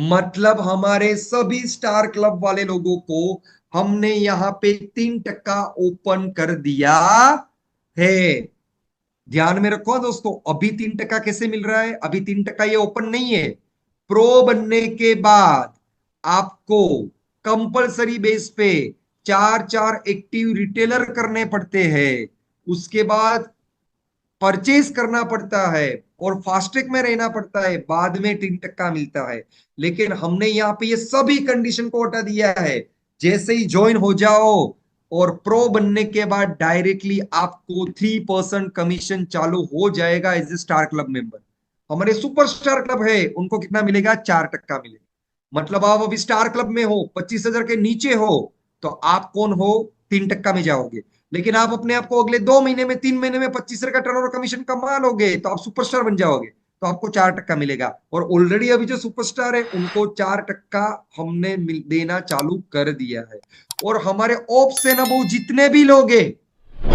मतलब हमारे सभी स्टार क्लब वाले लोगों को हमने यहां पे 3% ओपन कर दिया है। ध्यान में रखो दोस्तों, अभी 3% कैसे मिल रहा है, अभी 3% ये ओपन नहीं है। प्रो बनने के बाद आपको कंपलसरी बेस पे चार चार एक्टिव रिटेलर करने पड़ते हैं। उसके बाद परचेज करना पड़ता है, और फास्टैग में रहना पड़ता है, बाद में 3% मिलता है। लेकिन हमने यहाँ पे ये सभी कंडीशन को हटा दिया है। जैसे ही ज्वाइन हो जाओ और प्रो बनने के बाद डायरेक्टली आपको 3% कमीशन चालू हो जाएगा as a star club member. हमारे सुपरस्टार क्लब है, उनको कितना मिलेगा, 4% मिलेगा। मतलब आप अभी स्टार क्लब में हो, 25,000 के नीचे हो, तो आप कौन हो, 3% में जाओगे। लेकिन आप अपने आप को अगले 2 महीने में, 3 महीने में 25,000 का टर्नओवर कमीशन कमा लोगे, तो आप सुपरस्टार बन जाओगे, तो आपको 4% मिलेगा। और ऑलरेडी अभी जो सुपरस्टार है उनको 4% हमने देना चालू कर दिया है। और हमारे ऑप्स है ना वो जितने भी लोग हैं,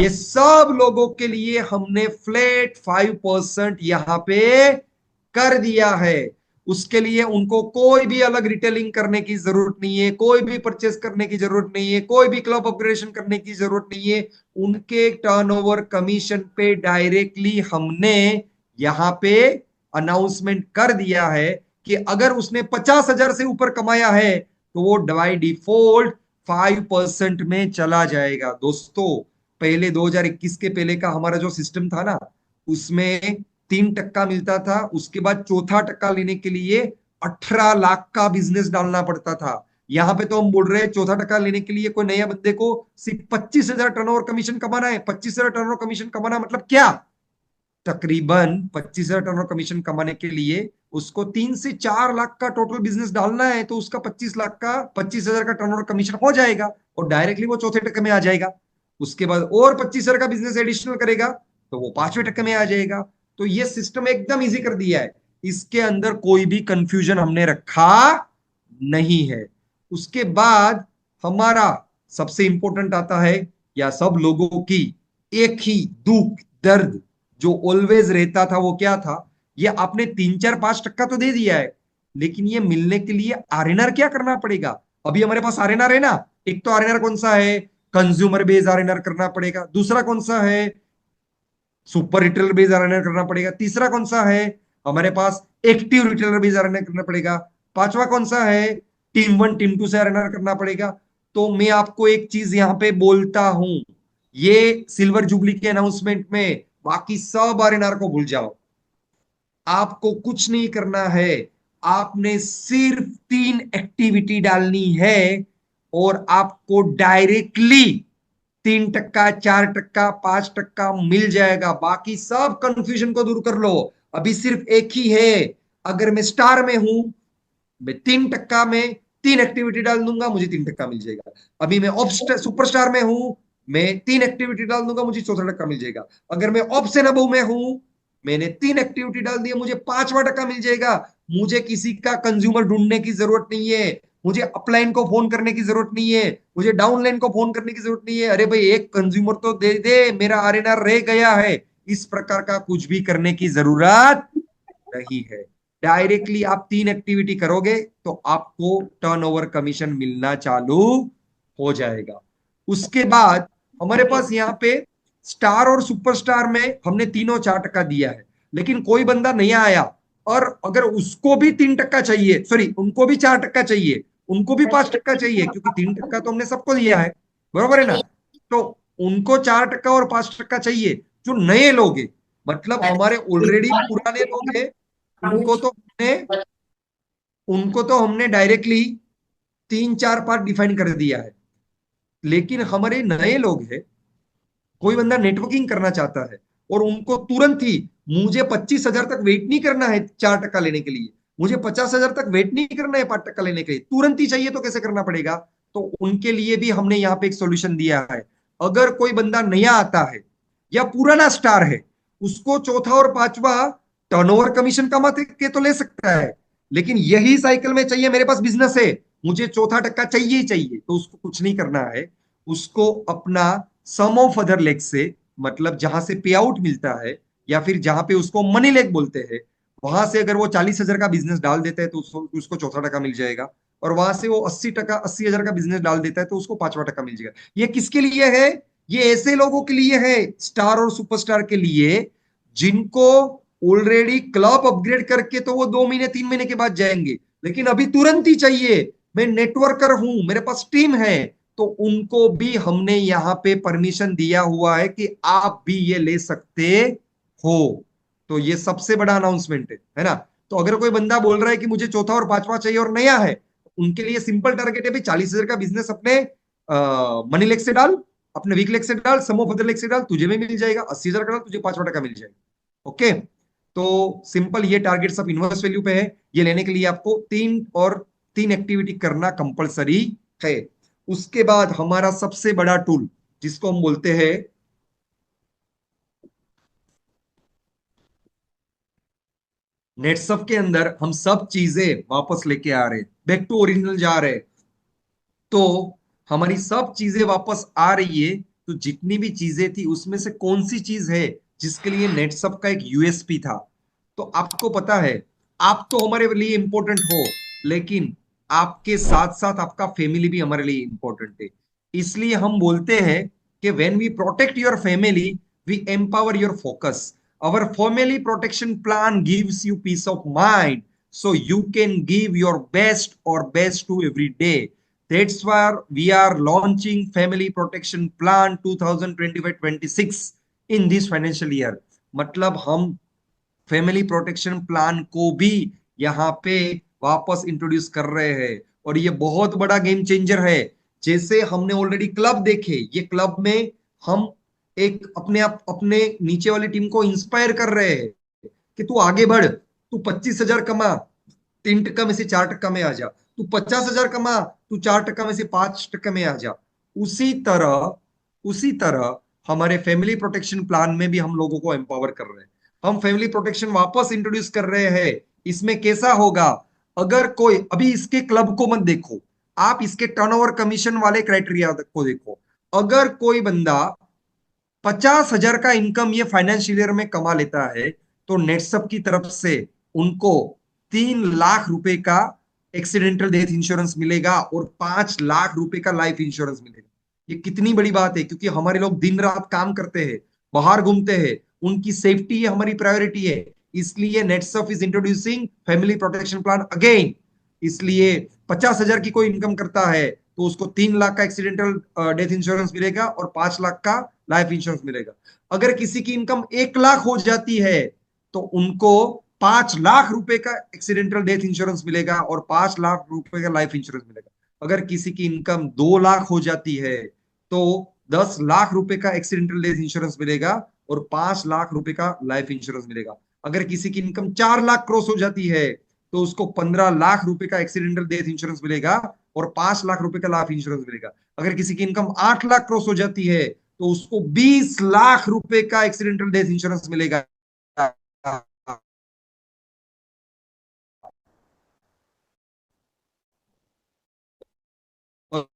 ये सब लोगों के लिए हमने फ्लैट 5% यहां पे कर दिया है। उसके लिए उनको कोई भी अलग रिटेलिंग करने की जरूरत नहीं है, कोई भी परचेस करने की जरूरत नहीं है, कोई भी क्लब अपग्रेडेशन करने की जरूरत नहीं है। उनके टर्नओवर कमीशन पे डायरेक्टली हमने यहां पे अनाउंसमेंट कर दिया है कि अगर उसने 50,000 से ऊपर कमाया है तो वो बाय डिफॉल्ट 5% में चला जाएगा। दोस्तों, पहले 2021 के पहले का हमारा जो सिस्टम था ना, उसमें 3% मिलता था, उसके बाद चौथा टक्का लेने के लिए 18 लाख का बिजनेस डालना पड़ता था। यहां पे तो हम बोल रहे हैं चौथा टक्का लेने के लिए कोई नया बंदे को सिर्फ 25,000 टर्नओवर कमीशन कमाना है। 25,000 टर्नओवर कमीशन कमाना मतलब क्या, तकरीबन 25,000 टर्नओवर कमीशन कमाने के लिए उसको 3 से 4 लाख का टोटल बिजनेस डालना है, तो उसका 25,000 का टर्नओवर कमीशन हो जाएगा और डायरेक्टली वो चौथे टक्के में आ जाएगा। उसके बाद और 25,000 का बिजनेस एडिशनल करेगा तो वो 5वें टक्के में आ जाएगा। तो ये सिस्टम एकदम इजी कर दिया है, इसके अंदर कोई भी कंफ्यूजन हमने रखा नहीं है। उसके बाद हमारा सबसे इंपॉर्टेंट आता है, या सब लोगों की एक ही दुख दर्द जो ऑलवेज रहता था वो क्या था, ये आपने 3 4 5% तो दे दिया है, लेकिन ये मिलने के लिए आरएनआर क्या करना पड़ेगा। अभी हमारे पास आरएनआर है ना, एक तो आरएनआर कौन सा है, कंज्यूमर बेस आरएनआर करना पड़ेगा, दूसरा कौन सा है, सुपर रिटेलर बेस आरएनआर करना पड़ेगा, तीसरा कौन सा है, हमारे पास एक्टिव रिटेलर बेस आरएनआर करना पड़ेगा, पांचवा कौन सा है, टीम 1 टीम 2 से आरएनआर करना पड़ेगा। तो मैं आपको एक चीज यहां पे बोलता हूं, ये सिल्वर जुबली के अनाउंसमेंट में बाकी सब आरएनआर को भूल जाओ, आपको कुछ नहीं करना है। आपने सिर्फ 3 एक्टिविटी डालनी है और आपको डायरेक्टली 3%, 4%, 5% मिल जाएगा। बाकी सब कंफ्यूजन को दूर कर लो। अभी सिर्फ एक ही है, अगर मैं स्टार में हूं, मैं 3% में 3 एक्टिविटी डाल दूंगा, मुझे 3% मिल जाएगा। अभी मैं ऑप सुपरस्टार में हूं, मैं 3 एक्टिविटी डाल दूंगा, मुझे 14% मिल जाएगा। अगर मैं ऑप से नबू में हूं, मैंने 3 एक्टिविटी डाल दी, मुझे 5वां टक्का मिल जाएगा। मुझे किसी का कंज्यूमर ढूंढने की जरूरत नहीं है, मुझे अपलाइन को फोन करने की जरूरत नहीं है, मुझे डाउनलाइन को फोन करने की जरूरत नहीं है, अरे भाई एक कंज्यूमर तो दे दे, मेरा आरएनआर रह गया है। इस प्रकार का कुछ भी करने की जरूरत नहीं है। डायरेक्टली आप 3 एक्टिविटी करोगे तो आपको टर्नओवर कमीशन मिलना चालू हो जाएगा। उसके बाद हमारे पास यहाँ पे स्टार और सुपरस्टार में हमने तीनों 4% दिया है, लेकिन कोई बंदा नहीं आया और अगर उसको भी 3% चाहिए, सॉरी उनको भी 4% चाहिए, उनको भी 5% चाहिए, क्योंकि 3% तो हमने सबको दिया है, बरोबर है ना। तो उनको 4% और 5% चाहिए, जो नए लोग हैं, मतलब हमारे ऑलरेडी पुराने लोग हैं, उनको तो हमने उनको तो हमने डायरेक्टली 3 4 पार्ट डिफाइन कर दिया है। लेकिन हमारे नए लोग हैं, कोई बंदा नेटवर्किंग करना चाहता है और उनको तुरंत ही, मुझे 25,000 तक वेट नहीं करना है 4% लेने के लिए, मुझे 50,000 तक वेट नहीं करना है 5% लेने के लिए, तुरंत ही चाहिए, तो कैसे करना पड़ेगा। तो उनके लिए भी हमने यहाँ पे एक सोल्यूशन दिया है। अगर कोई बंदा नया आता है या पुराना स्टार है, उसको चौथा और पांचवा टर्नओवर कमीशन कमा के तो ले सकता है, लेकिन यही साइकिल में चाहिए, मेरे पास बिजनेस है, मुझे चौथा टक्का चाहिए ही चाहिए, तो उसको कुछ नहीं करना है। उसको अपना सम ऑफ अदर लेग से, मतलब जहां से पे आउट मिलता है या फिर जहां पे उसको मनी लेग बोलते हैं, वहां से अगर वो 40,000 का बिजनेस डाल देता है तो उसको चौथा टक्का मिल जाएगा। और वहां से वो 80,000 का बिजनेस डाल देता है तो उसको 5वां टक्का मिल जाएगा। ये किसके लिए है, ये ऐसे लोगों के लिए है, स्टार और सुपरस्टार के लिए, जिनको ऑलरेडी क्लब अपग्रेड करके तो वो 2 महीने 3 महीने के बाद जाएंगे, लेकिन अभी तुरंत ही चाहिए, मैं नेटवर्कर हूं, मेरे पास टीम है, तो उनको भी हमने यहां पे परमिशन दिया हुआ है कि आप भी ये ले सकते हो। तो ये सबसे बड़ा अनाउंसमेंट है ना। तो अगर कोई बंदा बोल रहा है कि मुझे चौथा और पांचवा चाहिए और नया है, उनके लिए सिंपल टारगेट है भाई, 40,000 का बिजनेस अपने मनी लेग से डाल, अपने वीक लेग से डाल, सम ऑफ अदर लेग से डाल, तुझे भी मिल जाएगा। 80,000 का डाल, तुझे 5वां टक्का मिल जाएगा। ओके, तो सिंपल ये टारगेट सब इन्वर्स वैल्यू पे है। ये लेने के लिए आपको 3 और तीन एक्टिविटी करना कंपलसरी है। उसके बाद हमारा सबसे बड़ा टूल जिसको हम बोलते हैं नेटसप, के अंदर हम सब चीजें वापस लेके आ रहे हैं, बैक टू ओरिजिनल जा रहे हैं। तो हमारी सब चीजें वापस आ रही है। तो जितनी भी चीजें थी उसमें से कौन सी चीज है जिसके लिए नेटसप का एक यूएसपी था? तो आपको पता है, आप तो हमारे लिए इंपॉर्टेंट हो, लेकिन आपके साथ साथ आपका फैमिली भी हमारे लिए इंपॉर्टेंट है। इसलिए हम बोलते हैं कि when we protect your family, we empower your focus. our family protection plan gives you peace of mind, so you can give your best or best to every day. That's why we are launching family protection plan 2025-26 in this financial year. मतलब हम family protection plan को भी यहाँ पे वापस introduce कर रहे हैं, और ये बहुत बड़ा गेम चेंजर है। जैसे हमने ऑलरेडी क्लब देखे, ये क्लब में हम एक अपने आप अपने नीचे वाली टीम को इंस्पायर कर रहे हैं कि तू आगे बढ़, तू 25,000 कमा, 3% में से 4% में आ जा, तू 50,000 कमा, तू 4% में से 5% में आ जा। उसी तरह उसी तरह हमारे फैमिली प्रोटेक्शन प्लान में भी हम लोगों को एम्पावर कर रहे हैं। हम फैमिली प्रोटेक्शन वापस इंट्रोड्यूस कर रहे हैं। इसमें कैसा होगा? अगर कोई, अभी इसके क्लब को मत देखो, आप इसके टर्नओवर कमीशन वाले क्राइटेरिया को देखो। अगर कोई बंदा 50,000 का इनकम ये फाइनेंशियल ईयर में कमा लेता है, तो नेटसप की तरफ से उनको 3 लाख रुपए का एक्सीडेंटल डेथ इंश्योरेंस मिलेगा और 5 लाख रुपए का लाइफ इंश्योरेंस मिलेगा। ये कितनी बड़ी बात है, क्योंकि हमारे लोग दिन रात काम करते हैं, बाहर घूमते हैं, उनकी सेफ्टी हमारी प्रायोरिटी है। इसलिए Netsurf is introducing family protection plan again. इसलिए 50,000 की कोई इनकम करता है तो उसको 3 लाख का एक्सीडेंटल डेथ इंश्योरेंस मिलेगा और 5 लाख का लाइफ इंश्योरेंस मिलेगा। अगर किसी की इनकम 1 लाख हो जाती है तो उनको 5 लाख रुपए का एक्सीडेंटल डेथ इंश्योरेंस मिलेगा और 5 लाख रुपए का लाइफ इंश्योरेंस मिलेगा। अगर किसी की इनकम 2 लाख हो जाती है तो 10 लाख रुपए का एक्सीडेंटल डेथ इंश्योरेंस मिलेगा और 5 लाख रुपए का लाइफ इंश्योरेंस मिलेगा। अगर किसी की इनकम 4 लाख क्रॉस हो जाती है तो उसको 15 लाख रुपए का एक्सीडेंटल डेथ इंश्योरेंस मिलेगा और 5 लाख रुपए का लाइफ इंश्योरेंस मिलेगा। अगर किसी की इनकम 8 लाख क्रॉस हो जाती है तो उसको 20 लाख रुपए का एक्सीडेंटल डेथ इंश्योरेंस मिलेगा। और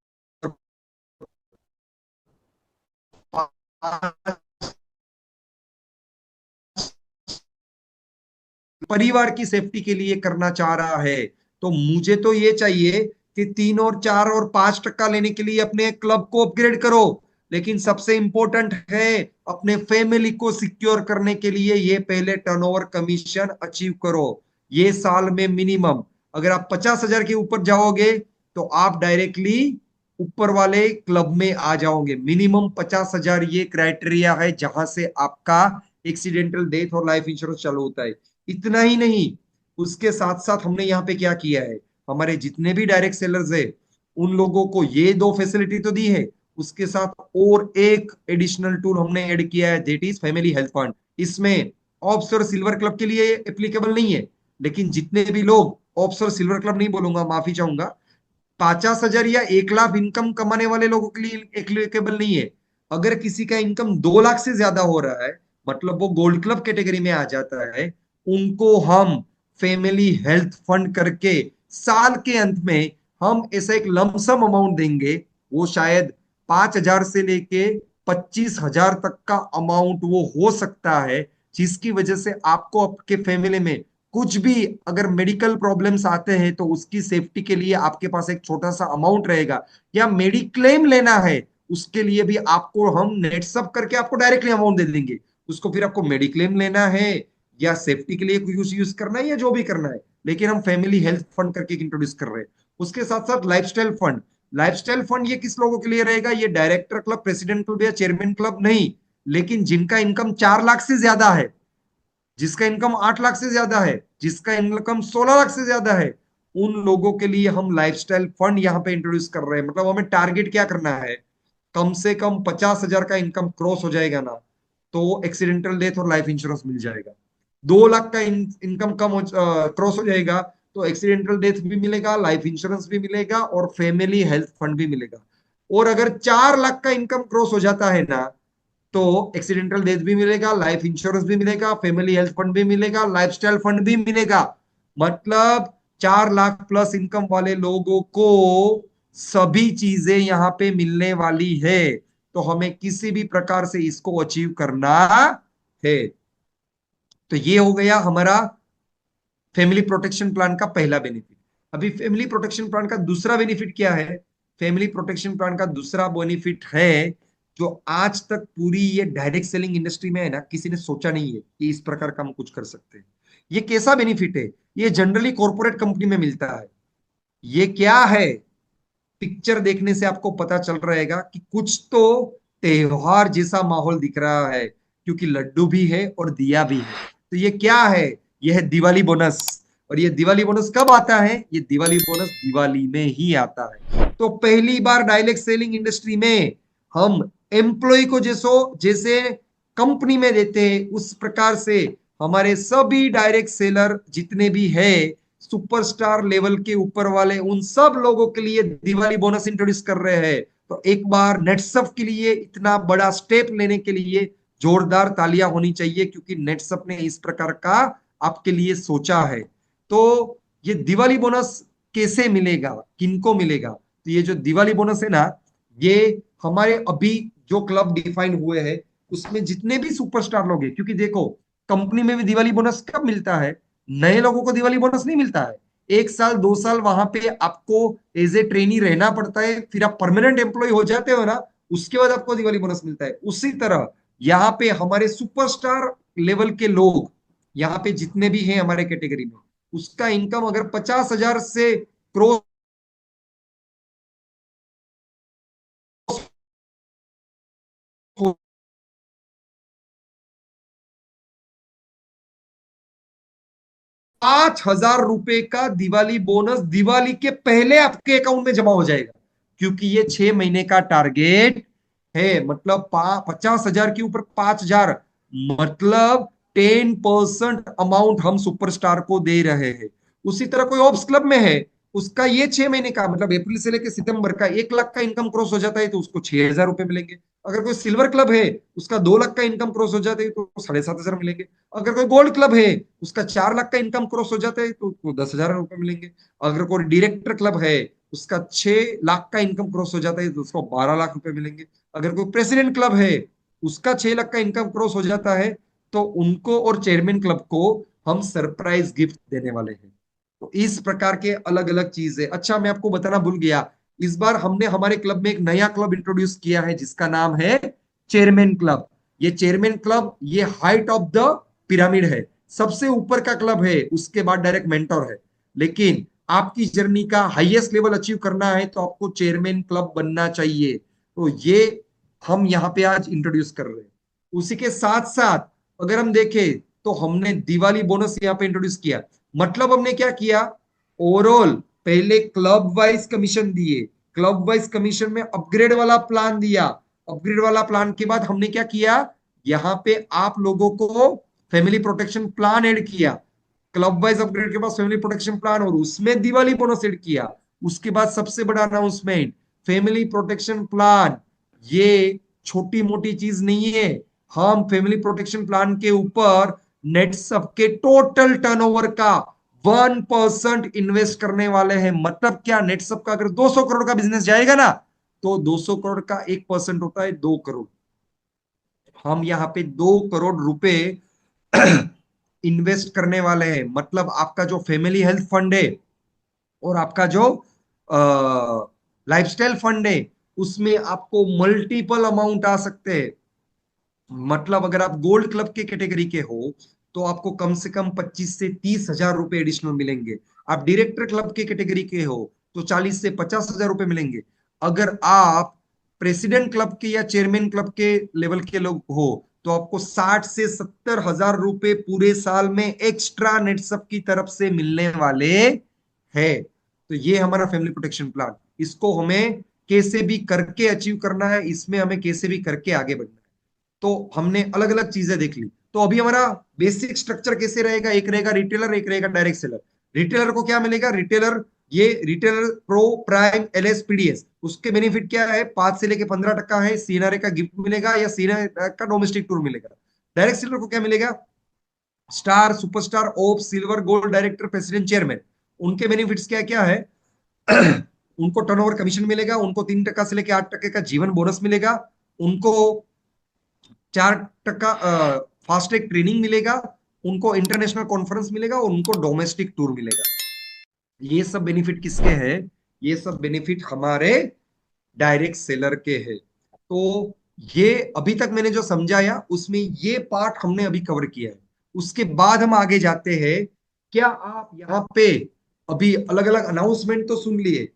परिवार की सेफ्टी के लिए करना चाह रहा है, तो मुझे तो ये चाहिए कि 3 और 4 और 5% लेने के लिए अपने क्लब को अपग्रेड करो, लेकिन सबसे इंपॉर्टेंट है अपने फैमिली को सिक्योर करने के लिए ये पहले टर्नओवर कमीशन अचीव करो। ये साल में मिनिमम, अगर आप 50,000 के ऊपर जाओगे तो आप डायरेक्टली ऊपर वाले क्लब में आ जाओगे। मिनिमम 50,000 ये क्राइटेरिया है जहां से आपका एक्सीडेंटल डेथ और लाइफ इंश्योरेंस चालू होता है। इतना ही नहीं, उसके साथ साथ हमने यहाँ पे क्या किया है, हमारे जितने भी डायरेक्ट सेलर्स है उन लोगों को ये दो फैसिलिटी तो दी है, उसके साथ और एक एडिशनल टूल हमने ऐड किया है, that is family health fund. इसमें ऑप्स और सिल्वर क्लब के लिए एप्लीकेबल नहीं है, लेकिन जितने भी लोग, ऑप्स और सिल्वर क्लब नहीं बोलूंगा, माफी चाहूंगा, 50,000 या 1 लाख इनकम कमाने वाले लोगों के लिए एप्लीकेबल नहीं है। अगर किसी का इनकम 2 लाख से ज्यादा हो रहा है, मतलब वो गोल्ड क्लब कैटेगरी में आ जाता है, उनको हम फैमिली हेल्थ फंड करके साल के अंत में हम ऐसा एक लमसम अमाउंट देंगे। वो शायद 5,000 से लेके 25,000 तक का अमाउंट वो हो सकता है, जिसकी वजह से आपको आपके फैमिली में कुछ भी अगर मेडिकल प्रॉब्लम्स आते हैं तो उसकी सेफ्टी के लिए आपके पास एक छोटा सा अमाउंट रहेगा। या मेडिक्लेम लेना है उसके लिए भी आपको हम नेटसप करके आपको डायरेक्टली अमाउंट दे देंगे। उसको फिर आपको मेडिक्लेम लेना है या सेफ्टी के लिए कुछ यूज करना है या जो भी करना है, लेकिन हम फैमिली हेल्थ फंड करके इंट्रोड्यूस कर रहे हैं। उसके साथ साथ लाइफस्टाइल फंड। लाइफस्टाइल फंड ये किस लोगों के लिए रहेगा? ये डायरेक्टर क्लब, प्रेसिडेंट क्लब या चेयरमैन क्लब नहीं, लेकिन जिनका इनकम 4 लाख से ज्यादा है, जिसका इनकम 8 लाख से ज्यादा है, जिसका इनकम 16 लाख से ज्यादा है, उन लोगों के लिए हम लाइफस्टाइल फंड यहाँ पे इंट्रोड्यूस कर रहे हैं। मतलब हमें टारगेट क्या करना है, कम से कम 50,000 का इनकम क्रॉस हो जाएगा ना, तो एक्सीडेंटल डेथ और लाइफ इंश्योरेंस मिल जाएगा। 2 लाख का इनकम क्रॉस हो जाएगा तो एक्सीडेंटल डेथ भी मिलेगा, लाइफ इंश्योरेंस भी मिलेगा और फैमिली हेल्थ फंड भी मिलेगा। और अगर 4 लाख का इनकम क्रॉस हो जाता है ना, तो एक्सीडेंटल डेथ भी मिलेगा, लाइफ इंश्योरेंस भी मिलेगा, फैमिली हेल्थ फंड भी मिलेगा, लाइफस्टाइल फंड भी मिलेगा। मतलब 4 लाख प्लस इनकम वाले लोगों को सभी चीजें यहां पे मिलने वाली है। तो हमें किसी भी प्रकार से इसको अचीव करना है। तो ये हो गया हमारा फैमिली प्रोटेक्शन प्लान का पहला बेनिफिट। अभी फैमिली प्रोटेक्शन प्लान का दूसरा बेनिफिट क्या है? फैमिली प्रोटेक्शन प्लान का दूसरा बेनिफिट है, जो आज तक पूरी ये डायरेक्ट सेलिंग इंडस्ट्री में है ना, किसी ने सोचा नहीं है कि इस प्रकार का हम कुछ कर सकते हैं। ये कैसा बेनिफिट है? ये जनरली कॉर्पोरेट कंपनी में मिलता है। ये क्या है? पिक्चर देखने से आपको पता चल रहेगा कि कुछ तो त्योहार जैसा माहौल दिख रहा है, क्योंकि लड्डू भी है और दिया भी है। तो ये क्या है? ये है दिवाली बोनस। और ये दिवाली बोनस कब आता है? ये दिवाली बोनस दिवाली में ही आता है। तो पहली बार डायरेक्ट सेलिंग इंडस्ट्री में हम एम्प्लॉय को जैसो जैसे कंपनी में देते हैं, उस प्रकार से हमारे सभी डायरेक्ट सेलर जितने भी है, सुपरस्टार लेवल के ऊपर वाले, उन सब लोगों के लिए दिवाली बोनस इंट्रोड्यूस कर रहे हैं। तो एक बार नेटसप के लिए इतना बड़ा स्टेप लेने के लिए जोरदार तालियां होनी चाहिए, क्योंकि नेटसप ने इस प्रकार का आपके लिए सोचा है। तो ये दिवाली बोनस कैसे मिलेगा, किनको मिलेगा? तो ये जो दिवाली बोनस है ना, ये हमारे अभी जो क्लब डिफाइन हुए हैं उसमें जितने भी सुपरस्टार लोग हैं, क्योंकि देखो कंपनी में भी दिवाली बोनस कब मिलता है? नए लोगों को दिवाली बोनस नहीं मिलता है। 1 साल 2 साल वहां पे आपको एज ए ट्रेनी रहना पड़ता है, फिर आप परमानेंट एम्प्लॉय हो जाते हो ना, उसके बाद आपको दिवाली बोनस मिलता है। उसी तरह यहाँ पे हमारे सुपरस्टार लेवल के लोग यहाँ पे जितने भी हैं हमारे कैटेगरी में, उसका इनकम अगर 50,000 से क्रॉस 5,000 रुपए का दिवाली बोनस दिवाली के पहले आपके अकाउंट में जमा हो जाएगा, क्योंकि ये 6 महीने का टारगेट है। मतलब 50,000 के ऊपर 5,000, मतलब 10% अमाउंट हम सुपरस्टार को दे रहे हैं। उसी तरह कोई ऑप्स क्लब में है, उसका ये 6 महीने का मतलब अप्रैल से लेकर सितंबर का 1 लाख का इनकम क्रॉस हो जाता है तो उसको 6,000 रुपए मिलेंगे। अगर कोई सिल्वर क्लब है, उसका 2 लाख का इनकम क्रॉस हो जाता है तो 7,500 मिलेंगे। अगर कोई गोल्ड क्लब है, उसका 4 लाख का इनकम क्रॉस हो जाता है तो उसको 10,000 रुपए मिलेंगे। अगर कोई डायरेक्टर क्लब है, उसका 6 लाख का इनकम क्रॉस हो जाता है तो उसको 12 लाख रुपए मिलेंगे। अगर कोई प्रेसिडेंट क्लब है, उसका 6 लाख का इनकम क्रॉस हो जाता है, तो उनको और चेयरमैन क्लब को हम सरप्राइज गिफ्ट देने वाले हैं। तो इस प्रकार के अलग अलग चीज है। अच्छा, मैं आपको बताना भूल गया, इस बार हमने हमारे क्लब में एक नया क्लब इंट्रोड्यूस किया है जिसका नाम है चेयरमैन क्लब। ये चेयरमैन क्लब ये हाइट ऑफ द पिरामिड है, सबसे ऊपर का क्लब है, उसके बाद डायरेक्ट मेंटोर है। लेकिन आपकी जर्नी का हाईएस्ट लेवल अचीव करना है तो आपको चेयरमैन क्लब बनना चाहिए। तो ये हम यहाँ पे आज इंट्रोड्यूस कर रहे हैं। उसी के साथ साथ अगर हम देखें तो हमने दिवाली बोनस यहाँ पे इंट्रोड्यूस किया। मतलब हमने क्या किया? ओवरऑल पहले क्लब वाइज कमीशन दिए, क्लब वाइज कमीशन में अपग्रेड वाला प्लान दिया। अपग्रेड वाला प्लान के बाद हमने क्या किया? यहाँ पे आप लोगों को फैमिली प्रोटेक्शन प्लान ऐड किया। क्लब वाइज अपग्रेड के बाद फैमिली प्रोटेक्शन प्लान और उसमें दिवाली बोनस ऐड किया। उसके बाद सबसे बड़ा अनाउंसमेंट, फैमिली प्रोटेक्शन प्लान। ये छोटी मोटी चीज नहीं है। हम फैमिली प्रोटेक्शन प्लान के ऊपर नेट सबके टोटल टर्नओवर का 1% इन्वेस्ट करने वाले हैं। मतलब क्या? नेट सब का अगर 200 करोड़ का बिजनेस जाएगा ना, तो 200 करोड़ का 1% होता है 2 करोड़। हम यहाँ पे 2 करोड़ रुपए इन्वेस्ट करने वाले हैं। मतलब आपका जो फैमिली हेल्थ फंड है और आपका जो लाइफस्टाइल फंड है, उसमें आपको मल्टीपल अमाउंट आ सकते हैं। मतलब अगर आप गोल्ड क्लब के कैटेगरी के हो तो आपको कम से कम 25 से 30 हजार रुपए एडिशनल मिलेंगे। आप डायरेक्टर क्लब के कैटेगरी के हो तो 40 से 50 हजार रुपए मिलेंगे। अगर आप प्रेसिडेंट क्लब के या चेयरमैन क्लब के लेवल के लोग हो तो आपको 60 से 70 हजार रुपए पूरे साल में एक्स्ट्रा नेटसप की तरफ से मिलने वाले हैं। तो ये हमारा फैमिली प्रोटेक्शन प्लान, इसको हमें कैसे भी करके अचीव करना है, इसमें हमें कैसे भी करके आगे बढ़ना है। तो हमने अलग अलग चीजें देख ली। तो अभी हमारा बेसिक स्ट्रक्चर कैसे रहेगा? एक रहेगा रिटेलर, एक रहेगा डायरेक्ट सेलर। रिटेलर को क्या मिलेगा? रिटेलर, ये retailer pro prime LS PDS, उसके बेनिफिट क्या है? 5 से लेके 15% है, सीएनआरए का गिफ्ट मिलेगा या सीएनआरए का डोमेस्टिक टूर मिलेगा। डायरेक्ट सेलर को क्या मिलेगा? स्टार, सुपरस्टार, ओप, silver, gold, director, president, chairman, उनके बेनिफिट्स क्या क्या है? उनको टर्नओवर कमीशन मिलेगा, उनको 3% से लेके 8% का जीवन बोनस मिलेगा, उनको 4% फास्ट ट्रैक ट्रेनिंग मिलेगा, उनको इंटरनेशनल कॉन्फ्रेंस मिलेगा और उनको डोमेस्टिक टूर मिलेगा। ये सब बेनिफिट किसके हैं? ये सब बेनिफिट हमारे डायरेक्ट सेलर के हैं। तो ये अभी तक मैंने जो समझाया उसमें ये पार्ट हमने अभी कवर किया है। उसके बाद हम आगे जाते हैं। क्या आप यहाँ पे अभी अलग अलग अनाउंसमेंट तो सुन लिए,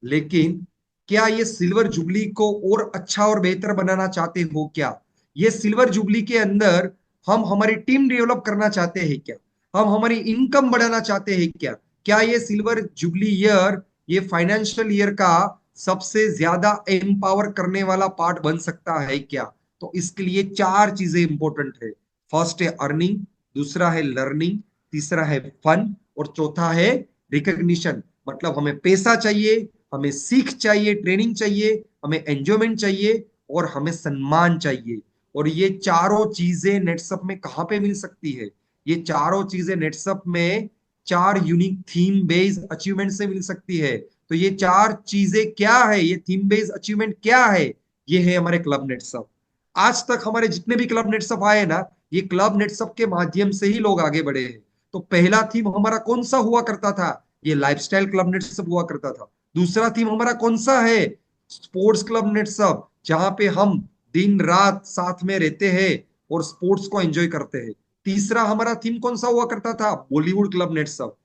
लेकिन क्या ये सिल्वर जुबली को और अच्छा और बेहतर बनाना चाहते हो क्या? ये सिल्वर जुबली के अंदर हम हमारी टीम डेवलप करना चाहते हैं क्या? हम हमारी इनकम बढ़ाना चाहते हैं क्या? क्या ये सिल्वर जुबली ईयर, ये फाइनेंशियल ईयर का सबसे ज्यादा एम्पावर करने वाला पार्ट बन सकता है क्या? तो इसके लिए 4 चीजें इंपॉर्टेंट है। फर्स्ट है अर्निंग, दूसरा है लर्निंग, तीसरा है फन और चौथा है रिकग्निशन। मतलब हमें पैसा चाहिए, हमें सीख चाहिए, ट्रेनिंग चाहिए, हमें एंजॉयमेंट चाहिए और हमें सम्मान चाहिए। और ये चारों चीजें नेटसप में कहां पे मिल सकती है? ये चारों चीजें नेटसप में 4 यूनिक थीम बेस्ड अचीवमेंट से मिल सकती है। तो ये 4 चीजें क्या है, ये थीम बेस्ड अचीवमेंट क्या है? ये है हमारे क्लब नेटसप। आज तक हमारे जितने भी क्लब नेटसप आए ना, ये क्लब नेटसप के माध्यम से ही लोग आगे बढ़े हैं। तो पहला थीम हमारा कौन सा हुआ करता था? ये लाइफस्टाइल क्लब नेटसप हुआ करता था। दूसरा थीम हमारा कौन सा है? स्पोर्ट्स क्लब नेटसप, जहां पे हम दिन रात साथ में रहते हैं और स्पोर्ट्स को एंजॉय करते हैं। तीसरा हमारा थीम कौन सा हुआ करता था? बॉलीवुड क्लब नेटसप।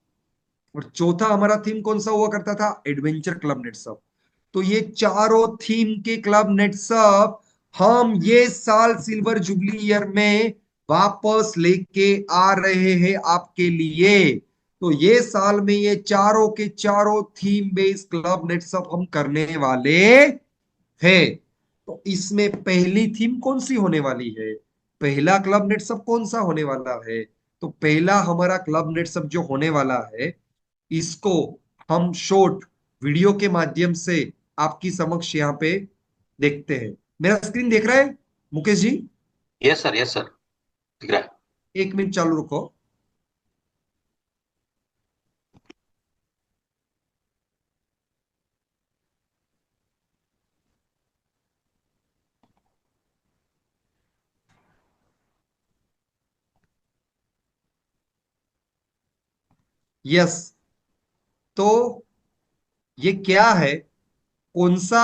और चौथा हमारा थीम कौन सा हुआ करता था? एडवेंचर क्लब नेटसप। तो ये चारों थीम के क्लब नेटसप हम ये साल सिल्वर जुबली ईयर में वापस लेके आ रहे हैं आपके लिए। तो ये साल में ये चारों के चारों थीम बेस्ड क्लब नेटसप हम करने वाले हैं। तो इसमें पहली थीम कौन सी होने वाली है? पहला क्लब नेटसप कौन सा होने वाला है? तो पहला हमारा क्लब नेटसप जो होने वाला है, इसको हम शॉर्ट वीडियो के माध्यम से आपकी समक्ष यहाँ पे देखते हैं। मेरा स्क्रीन देख रहा है Mukesh ji? Yes sir, yes sir, दिख रहा है। 1 मिनट चालू रखो। यस। तो ये क्या है, कौन सा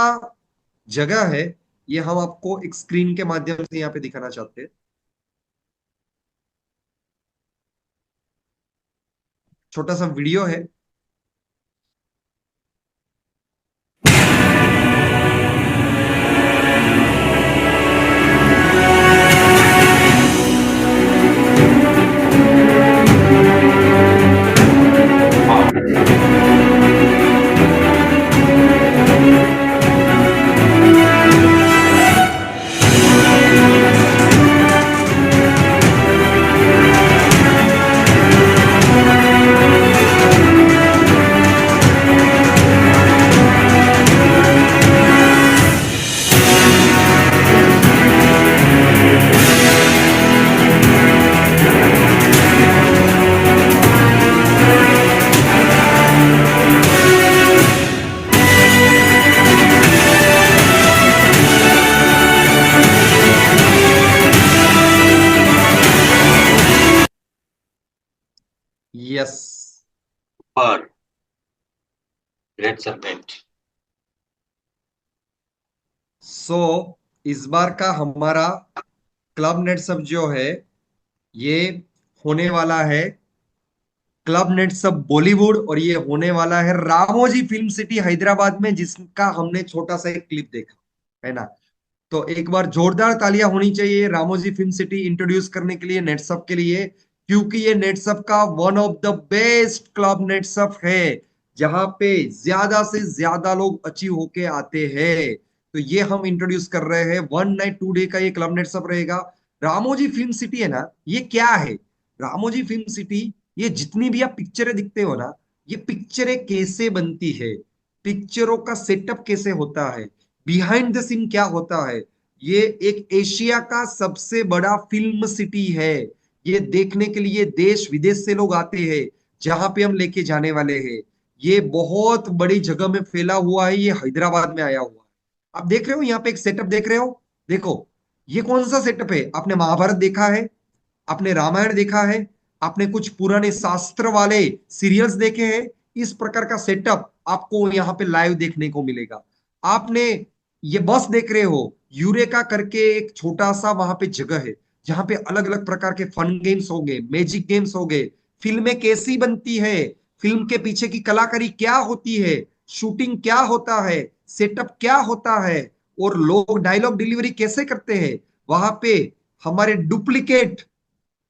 जगह है, ये हम आपको एक स्क्रीन के माध्यम से यहाँ पे दिखाना चाहते हैं। छोटा सा वीडियो है। वाह। यस। पर रेड सरपेंट। सो इस बार का हमारा क्लब नेटसप जो है, ये होने वाला है क्लब नेटसप बॉलीवुड, और ये होने वाला है रामोजी फिल्म सिटी हैदराबाद में, जिसका हमने छोटा सा एक क्लिप देखा है ना। तो एक बार जोरदार तालियां होनी चाहिए रामोजी फिल्म सिटी इंट्रोड्यूस करने के लिए, नेटसप के लिए, क्योंकि ये नेटसप का one of the best club नेटसप है, जहां पे ज्यादा से ज्यादा लोग अचीव होके आते हैं। तो ये हम इंट्रोड्यूस कर रहे हैं, 1 नाइट 2 डे का ये क्लब नेटसप रहेगा। रामोजी फिल्म सिटी है ना, ये क्या है? रामोजी फिल्म सिटी ये जितनी भी आप पिक्चरें दिखते हो ना, ये पिक्चरें कैसे बनती है, पिक्चरों का सेटअप कैसे होता है, बिहाइंड द सीन क्या होता है। ये एक एशिया का सबसे बड़ा फिल्म सिटी है। ये देखने के लिए देश विदेश से लोग आते हैं। जहां पे हम लेके जाने वाले हैं, ये बहुत बड़ी जगह में फैला हुआ है, ये हैदराबाद में आया हुआ है। आप देख रहे हो यहाँ पे एक सेटअप देख रहे हो, देखो ये कौन सा सेटअप है। आपने महाभारत देखा है, आपने रामायण देखा है, आपने कुछ पुराने शास्त्र वाले सीरियल्स देखे हैं, इस प्रकार का सेटअप आपको यहाँ पे लाइव देखने को मिलेगा। आपने ये बस देख रहे हो, यूरेका करके एक छोटा सा वहां पे जगह है, जहां पे अलग अलग प्रकार के फन गेम्स हो गए, मैजिक गेम्स हो गए, फिल्में कैसी बनती है, फिल्म के पीछे की कलाकारी क्या होती है, शूटिंग क्या होता है, सेटअप क्या होता है, और लोग डायलॉग डिलीवरी कैसे करते हैं वहां पे। हमारे डुप्लीकेट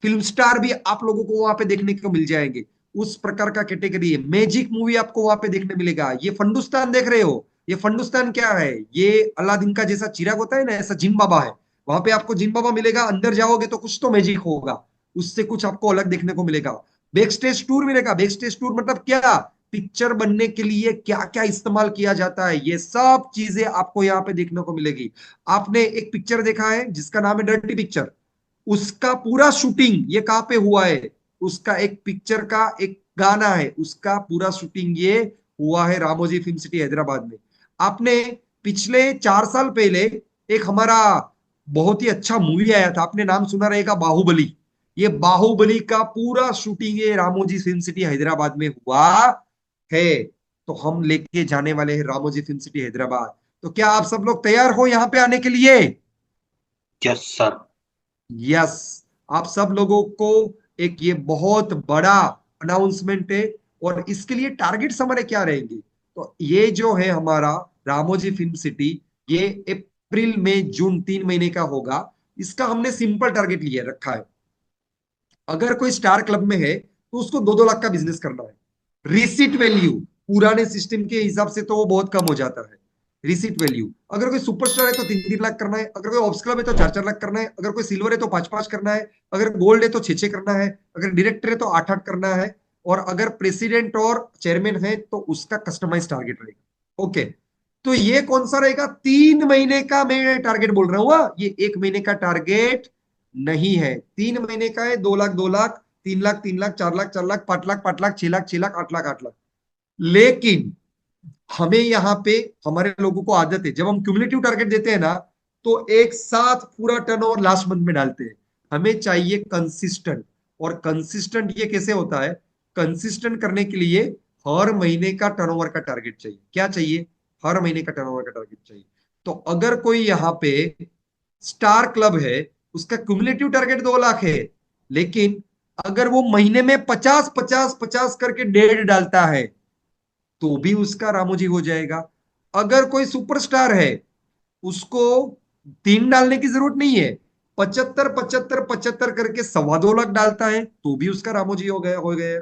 फिल्म स्टार भी आप लोगों को वहां पे देखने को मिल जाएंगे। उस प्रकार का कैटेगरी है, मैजिक मूवी आपको वहां पे देखने मिलेगा। ये फंडुस्तान देख रहे हो, ये फंडुस्तान क्या है, ये अलादीन का जैसा चिराग होता है ना, ऐसा जिन बाबा है। वहां पे आपको जिन बाबा मिलेगा, अंदर जाओगे तो कुछ तो मैजिक होगा, उससे कुछ आपको अलग देखने को मिलेगा। बैक स्टेज टूर मिलेगा। बैक स्टेज टूर मतलब क्या, पिक्चर बनने के लिए क्या क्या इस्तेमाल किया जाता है, ये सब चीजें आपको यहाँ पे देखने को मिलेगी। आपने एक पिक्चर देखा है जिसका नाम है डर्टी पिक्चर, उसका पूरा शूटिंग ये कहाँ पे हुआ है, उसका एक पिक्चर का एक गाना है, उसका पूरा शूटिंग ये हुआ है रामोजी फिल्म सिटी हैदराबाद में। आपने पिछले 4 साल पहले एक हमारा बहुत ही अच्छा मूवी आया था, आपने नाम सुना रहेगा, बाहुबली। ये बाहुबली का पूरा शूटिंग ये रामोजी फिल्म सिटी हैदराबाद में हुआ है। तो हम लेके जाने वाले हैं रामोजी फिल्म सिटी हैदराबाद। तो क्या आप सब लोग तैयार हो यहाँ पे आने के लिए? Yes sir. यस। आप सब लोगों को एक ये बहुत बड़ा अनाउंसमेंट है, और इसके लिए टारगेट्स हमारे क्या रहेंगे। तो ये जो है हमारा रामोजी फिल्म सिटी, ये अप्रैल मई जून 3 महीने का होगा। इसका हमने सिंपल टारगेट लिया रखा है। अगर कोई स्टार क्लब में है तो उसको 2-2 लाख का बिजनेस करना है। रिसीट वैल्यू पुराने सिस्टम के हिसाब से तो वो बहुत कम हो जाता है। रिसीट वैल्यू, अगर कोई सुपरस्टार है तो 3-3 लाख करना है, अगर कोई ऑप्स क्लब है तो 4-4 लाख करना है, अगर कोई सिल्वर है तो 5-5 करना है, अगर गोल्ड है तो 6-6 करना है, अगर डायरेक्टर है तो 8-8 करना है, और अगर प्रेसिडेंट और चेयरमैन है तो उसका कस्टमाइज टारगेट रहेगा। ओके। तो ये कौन सा रहेगा, 3 महीने का मैं टारगेट बोल रहा हूँ, ये 1 महीने का टारगेट नहीं है। 3 महीने का है, 2 लाख 2 लाख, 3 लाख 3 लाख, 4 लाख 4 लाख, 5 लाख 5 लाख, 6 लाख 6 लाख, 8 लाख 8 लाख। लेकिन हमें यहाँ पे हमारे लोगों को आदत है, जब हम क्यूमुलेटिव टारगेट देते हैं ना, तो एक साथ पूरा टर्नओवर लास्ट मंथ में डालते हैं। हमें चाहिए कंसिस्टेंट। और कंसिस्टेंट ये कैसे होता है, कंसिस्टेंट करने के लिए हर महीने का टर्नओवर का टारगेट चाहिए। क्या चाहिए, हर महीने का टर्नओवर का टारगेट चाहिए। तो अगर कोई यहाँ पे स्टार क्लब है, उसका क्यूमुलेटिव टारगेट 2 लाख है, लेकिन अगर वो महीने में 50 50 50 करके डेढ़ डालता है तो भी उसका रामोजी हो जाएगा। अगर कोई सुपरस्टार है, उसको 3 डालने की जरूरत नहीं है, 75 75 75 करके 2.25 लाख डालता है तो भी उसका रामोजी हो गया।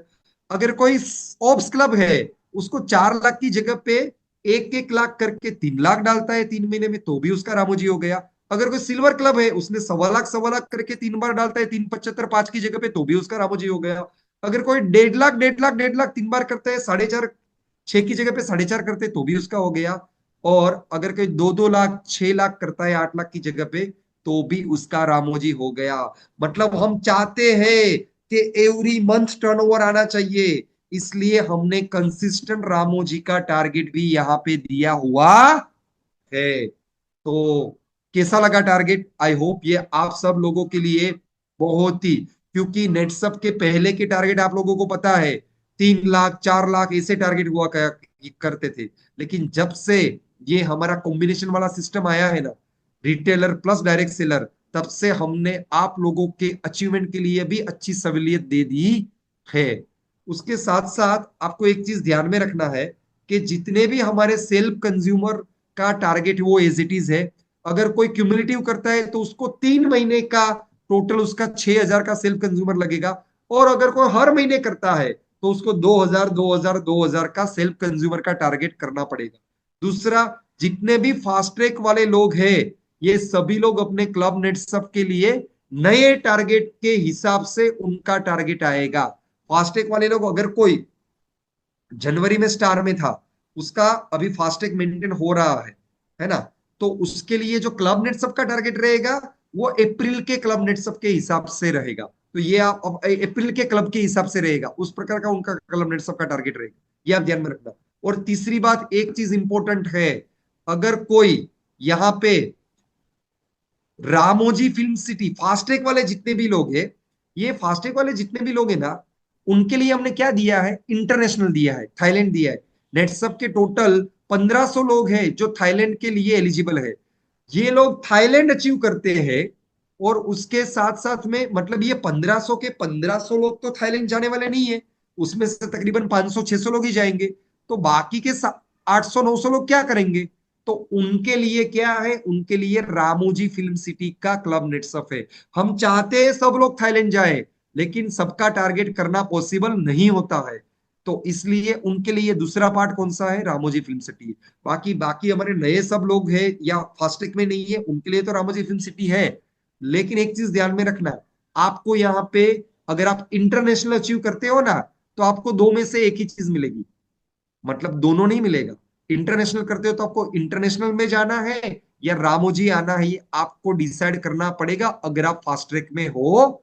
अगर कोई ऑप्स क्लब है, उसको 4 लाख की जगह पे 1-1 लाख करके 3 लाख डालता है 3 महीने में तो भी उसका रामोजी हो गया। अगर कोई सिल्वर क्लब है, उसने 1.25 1.25 करके 3 बार डालता है, 3 75 5 की जगह पे तो भी उसका रामोजी हो गया। अगर कोई 1.5 लाख 1.5 लाख 1.5 लाख 3 बार करता है, 4.5 6 की जगह पे 4.5 करते तो भी उसका हो गया। और अगर कोई 2-2 लाख 6 लाख करता है 8 लाख की जगह पे तो भी उसका रामोजी हो गया। मतलब हम चाहते हैं कि एवरी मंथ टर्नओवर आना चाहिए, इसलिए हमने कंसिस्टेंट रामोजी का टारगेट भी यहाँ पे दिया हुआ है। तो कैसा लगा टारगेट, आई होप ये आप सब लोगों के लिए बहुत ही, क्योंकि नेटसप के पहले के टारगेट आप लोगों को पता है, 3 लाख 4 लाख ऐसे टारगेट हुआ करते थे। लेकिन जब से ये हमारा कॉम्बिनेशन वाला सिस्टम आया है ना, रिटेलर प्लस डायरेक्ट सेलर, तब से हमने आप लोगों के अचीवमेंट के लिए भी अच्छी सहूलियत दे दी है। उसके साथ साथ आपको एक चीज ध्यान में रखना है कि जितने भी हमारे सेल्फ कंज्यूमर का टारगेट वो एज इट इज है। अगर कोई क्यूमुलेटिव करता है तो उसको 3 महीने का टोटल उसका 6,000 का सेल्फ कंज्यूमर लगेगा। और अगर कोई हर महीने करता है तो उसको 2,000 2,000 2,000 का सेल्फ कंज्यूमर का टारगेट करना पड़ेगा। दूसरा, जितने भी फास्ट ट्रैक वाले लोग हैं, ये सभी लोग अपने क्लब नेट सब के लिए नए टारगेट के हिसाब से उनका टारगेट आएगा। फास्टैग वाले लोग, अगर कोई जनवरी में स्टार में था, उसका अभी फास्टैग मेंटेन हो रहा है ना, तो उसके लिए जो क्लब नेट सब का टारगेट रहेगा वो अप्रैल के क्लब नेट सब के हिसाब से रहेगा। तो ये आप अप्रैल के क्लब के हिसाब से रहेगा, उस प्रकार का उनका क्लब नेट सब का टारगेट रहेगा, ये आप ध्यान में रखना। और तीसरी बात, एक चीज इंपॉर्टेंट है, अगर कोई यहाँ पे रामोजी फिल्म सिटी फास्टैग वाले जितने भी लोग हैं, ये फास्टैग वाले जितने भी लोग हैं ना, उनके लिए हमने क्या दिया है, इंटरनेशनल दिया है, थाईलैंड दिया है। नेटसप के टोटल 1500 लोग हैं जो थाईलैंड के लिए एलिजिबल है। ये लोग थाईलैंड अचीव करते हैं, और उसके साथ साथ में मतलब ये 1500 के 1500 लोग तो थाईलैंड जाने वाले नहीं है, उसमें से तकरीबन 500 600 लोग ही जाएंगे। तो बाकी के 800 900 लोग क्या करेंगे? तो उनके लिए क्या है, उनके लिए रामोजी फिल्म सिटी का क्लब नेटसफ है। हम चाहते हैं सब लोग थाईलैंड जाए, लेकिन सबका टारगेट करना पॉसिबल नहीं होता है, तो इसलिए उनके लिए दूसरा पार्ट कौन सा है, रामोजी फिल्म सिटी। बाकी बाकी हमारे नए सब लोग हैं या फास्टैग में नहीं है, उनके लिए तो रामोजी फिल्म सिटी है। लेकिन एक चीज ध्यान में रखना, आपको यहाँ पे अगर आप इंटरनेशनल अचीव करते हो ना, तो आपको दो में से एक ही चीज मिलेगी, मतलब दोनों नहीं मिलेगा। इंटरनेशनल करते हो तो आपको इंटरनेशनल में जाना है या रामोजी आना है, ये आपको डिसाइड करना पड़ेगा अगर आप फास्ट ट्रैक में हो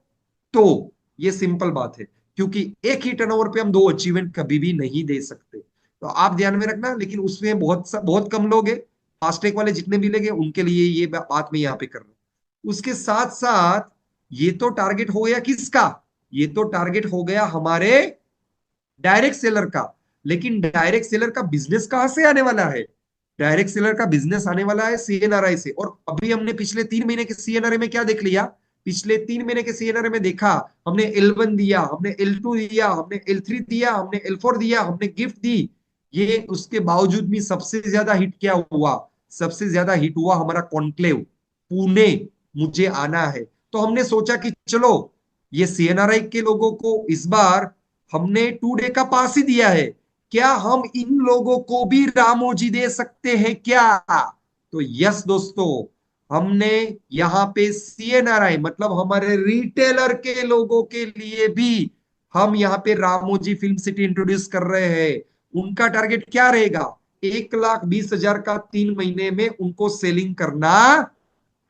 तो। ये सिंपल बात है, क्योंकि एक ही टर्नओवर पे हम दो अचीवमेंट कभी भी नहीं दे सकते, तो आप ध्यान में रखना। लेकिन उसमें बहुत कम लोग हैं, फास्ट ट्रैक वाले जितने भी लगे उनके लिए ये बात मैं यहाँ पे कर रहा हूँ। उसके साथ साथ ये तो टारगेट हो गया किसका, ये तो टारगेट हो गया हमारे डायरेक्ट सेलर का। लेकिन डायरेक्ट सेलर का बिजनेस कहां से आने वाला है? डायरेक्ट सेलर का बिजनेस आने वाला है सीएनआरआई से। और अभी हमने पिछले 3 महीने के सीएनआरआई में क्या देख लिया, पिछले 3 महीने के सीएनआरआई में देखा, हमने L1 दिया, हमने L2 दिया, हमने L3 दिया, हमने L4 दिया, हमने गिफ्ट दी। ये उसके बावजूद भी सबसे ज्यादा हिट क्या हुआ, सबसे ज्यादा हिट हुआ हमारा कॉन्क्लेव पुणे, मुझे आना है। तो हमने सोचा कि चलो ये सीएनआरआई के लोगों को इस बार हमने 2 डे का पास ही दिया है, क्या हम इन लोगों को भी रामोजी दे सकते हैं क्या? तो यस दोस्तों, हमने यहाँ पे सीएनआरआई मतलब हमारे रिटेलर के लोगों के लिए भी हम यहाँ पे रामोजी फिल्म सिटी इंट्रोड्यूस कर रहे हैं। उनका टारगेट क्या रहेगा, 1,20,000 का 3 महीने में उनको सेलिंग करना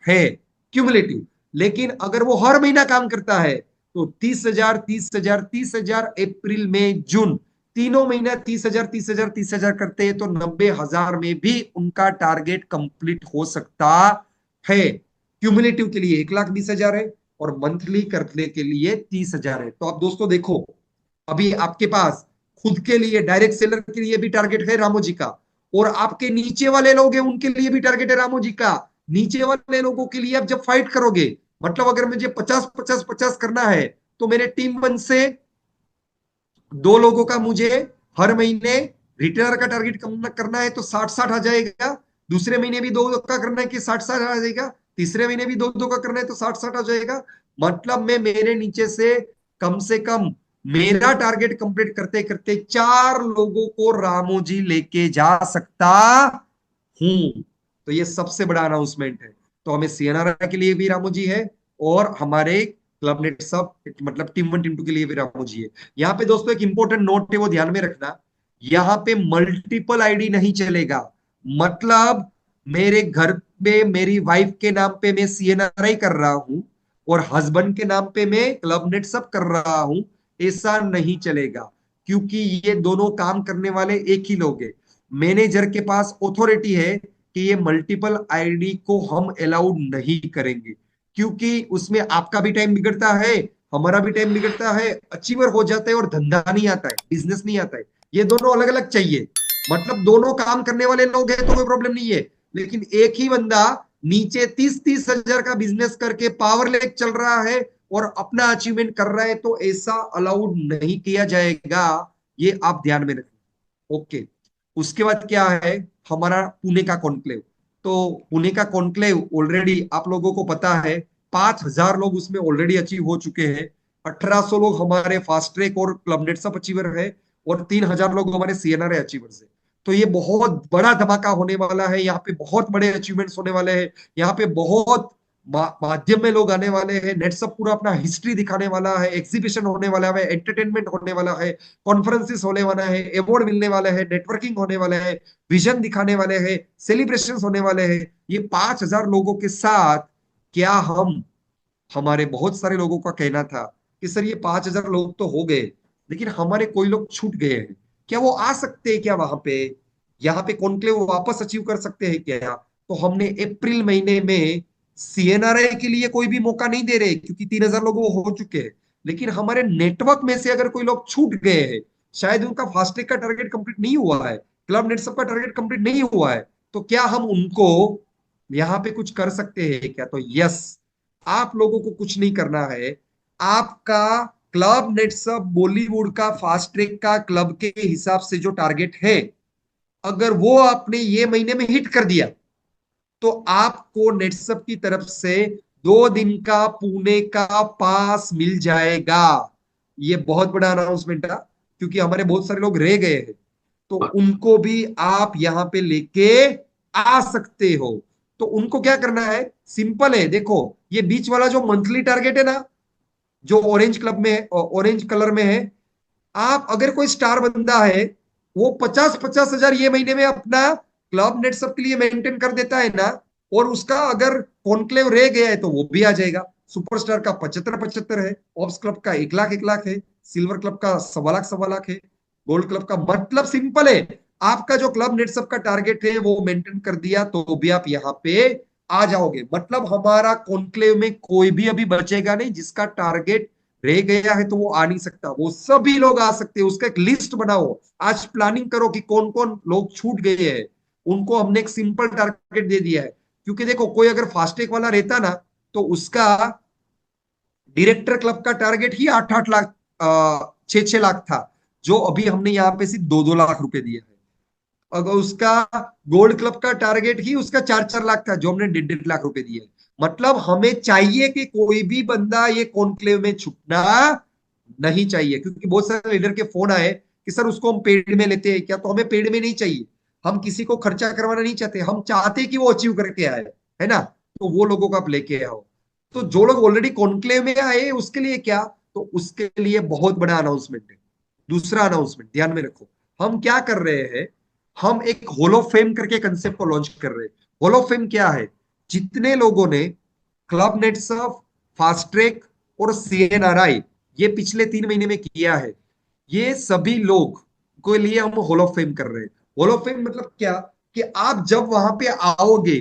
है, क्यूमुलेटिव। लेकिन अगर वो हर महीना काम करता है तो 30,000 30,000 30,000, अप्रैल मई जून तीनों महीना 30,000 30,000 30,000 करते हैं तो 90,000 में भी उनका टारगेट कंप्लीट हो सकता है। क्यूमुलेटिव के लिए 1,20,000 है, और मंथली करने के लिए 30,000 है। तो आप दोस्तों देखो, अभी आपके पास खुद के लिए डायरेक्ट सेलर के लिए भी टारगेट है रामोजी का, और आपके नीचे वाले लोग हैं उनके लिए भी टारगेट है रामोजी का। नीचे वाले लोगों के लिए आप जब फाइट करोगे, मतलब अगर मुझे 50 50 50 करना है, तो मेरे टीम वन से 2 लोगों का मुझे हर महीने रिटेलर का टारगेट करना है तो 60 60 आ जाएगा। दूसरे महीने भी 2 का करना है कि 60 60 आ जाएगा। तीसरे महीने भी 2 2 का करना है तो 60 60 आ जाएगा। मतलब मैं मेरे नीचे से कम मेरा टारगेट कंप्लीट करते करते 4 लोगों को रामोजी लेके जा सकता हूं। तो ये सबसे बड़ा अनाउंसमेंट है। तो हमें सीएनआर के लिए भी रामोजी है, और हमारे क्लब नेट सब मतलब टीम वन टीम टू के लिए भी रामोजी है। यहाँ पे दोस्तों एक इंपॉर्टेंट नोट है, वो ध्यान में रखना, यहाँ पे मल्टीपल आईडी नहीं चलेगा। मतलब मेरे घर पे मेरी वाइफ के नाम पे मैं सीएनआरआई कर रहा हूं, और हस्बैंड के नाम पे मैं क्लब नेट सब कर रहा हूं, ऐसा नहीं चलेगा। क्योंकि ये दोनों काम करने वाले एक ही लोग हैं। मैनेजर के पास ऑथोरिटी है कि ये मल्टीपल आईडी को हम अलाउड नहीं करेंगे, क्योंकि उसमें आपका भी टाइम बिगड़ता है, हमारा भी टाइम बिगड़ता है, अचीवर हो जाता है और धंधा नहीं आता है, बिजनेस नहीं आता है। ये दोनों अलग अलग चाहिए। मतलब दोनों काम करने वाले लोग हैं तो कोई प्रॉब्लम नहीं है, लेकिन एक ही बंदा नीचे 30 30 हजार का बिजनेस करके पावर लेक चल रहा है और अपना अचीवमेंट कर रहा है, तो ऐसा अलाउड नहीं किया जाएगा। ये आप ध्यान में रखें। ओके। उसके बाद क्या है, हमारा पुणे का कॉन्क्लेव। तो पुणे का कॉन्क्लेव ऑलरेडी आप लोगों को पता है, 5,000 लोग उसमें ऑलरेडी अचीव हो चुके हैं। 1,800 लोग हमारे फास्ट ट्रैक और क्लब नेट सब अचीवर है, और 3,000 लोग हमारे सीएनआर अचीवर्स है। तो ये बहुत बड़ा धमाका होने वाला है, यहाँ पे बहुत बड़े अचीवमेंट्स होने वाले हैं। यहाँ पे बहुत माध्यम में लोग आने वाले हैं, नेटसप पूरा अपना हिस्ट्री दिखाने वाला है, एग्जीबिशन होने वाला है, एंटरटेनमेंट होने वाला है, कॉन्फ्रेंसिस होने वाला है, अवार्ड मिलने वाले हैं, नेटवर्किंग होने वाले हैं, विजन दिखाने वाले हैं, सेलिब्रेशन होने वाले हैं। ये 5,000 लोगों के साथ क्या हम, हमारे बहुत सारे लोगों का कहना था कि सर ये 5,000 लोग तो हो गए, लेकिन हमारे कोई लोग छूट गए हैं, क्या वो आ सकते हैं क्या वहां पे, यहाँ पे कॉन्क्लेव वापस अचीव कर सकते हैं क्या? तो हमने अप्रैल महीने में सीएनआरआई के लिए कोई भी मौका नहीं दे रहे, क्योंकि 3,000 लोग वो हो चुके हैं। लेकिन हमारे नेटवर्क में से अगर कोई लोग छूट गए हैं, शायद उनका फास्टैग का टारगेट कंप्लीट नहीं हुआ है, क्लब नेटसप का टारगेट कंप्लीट नहीं हुआ है, तो क्या हम उनको यहाँ पे कुछ कर सकते हैं क्या? तो यस, आप लोगों को कुछ नहीं करना है। आपका क्लब नेटसप बॉलीवुड का फास्ट ट्रैक का क्लब के हिसाब से जो टारगेट है, अगर वो आपने ये महीने में हिट कर दिया, तो आपको नेटसप की तरफ से 2 दिन का पुणे का पास मिल जाएगा। ये बहुत बड़ा अनाउंसमेंट है, क्योंकि हमारे बहुत सारे लोग रह गए हैं, तो उनको भी आप यहां पे लेके आ सकते हो। तो उनको क्या करना है, सिंपल है, देखो ये बीच वाला जो मंथली टारगेट है ना, जो ऑरेंज क्लब में है, ऑरेंज कलर में है, आप अगर कोई स्टार बंदा है, वो 50-50 हजार ये महीने में अपना क्लब नेट सब के लिए मेंटेन कर देता है ना, और उसका अगर कॉन्क्लेव रह गया है तो वो भी आ जाएगा। सुपरस्टार का 75-75 है, ऑप्स क्लब का 1 लाख 1 लाख है, सिल्वर क्लब का 1.25 लाख है, गोल्ड क्लब का, मतलब सिंपल है, आपका जो क्लब नेट सब का टारगेट है वो मेंटेन कर दिया तो भी आप यहाँ पे आ जाओगे। मतलब हमारा कॉन्क्लेव में कोई भी अभी बचेगा नहीं जिसका टारगेट रह गया है तो वो आ नहीं सकता, वो सभी लोग आ सकते हैं। उसका एक लिस्ट बनाओ, आज प्लानिंग करो कि कौन कौन लोग छूट गए हैं, उनको हमने एक सिंपल टारगेट दे दिया है। क्योंकि देखो कोई अगर फास्टैग वाला रहता ना, तो उसका डायरेक्टर क्लब का टारगेट ही 8-8 लाख 6-6 लाख था, जो अभी हमने यहाँ पे सिर्फ 2-2 लाख रुपए दिए हैं। अगर उसका गोल्ड क्लब का टारगेट ही उसका 4-4 लाख था, जो हमने 1.5-1.5 लाख रुपए दिए। मतलब हमें चाहिए कि कोई भी बंदा ये कॉन्क्लेव में छुपना नहीं चाहिए, क्योंकि बहुत सारे लीडर के फोन आए कि सर उसको हम पेड में लेते हैं क्या, तो हमें पेड में नहीं चाहिए। हम किसी को खर्चा करवाना नहीं चाहते, हम चाहते कि वो अचीव करके आए, है ना? तो वो लोगों को आप लेके आओ। तो जो लोग ऑलरेडी कॉन्क्लेव में आए उसके लिए क्या, तो उसके लिए बहुत बड़ा अनाउंसमेंट है। दूसरा अनाउंसमेंट ध्यान में रखो, हम क्या कर रहे हैं, हम एक हॉल ऑफ फेम करके कंसेप्ट को लॉन्च कर रहे हैं। हॉल ऑफ फेम क्या है, जितने लोगों ने क्लब नेटसर्फ, फास्ट ट्रैक और सीएनआरआई ये पिछले 3 महीने में किया है, ये सभी लोग के लिए हम हॉल ऑफ फेम कर रहे हैं। हॉल ऑफ फेम मतलब क्या, कि आप जब वहां पे आओगे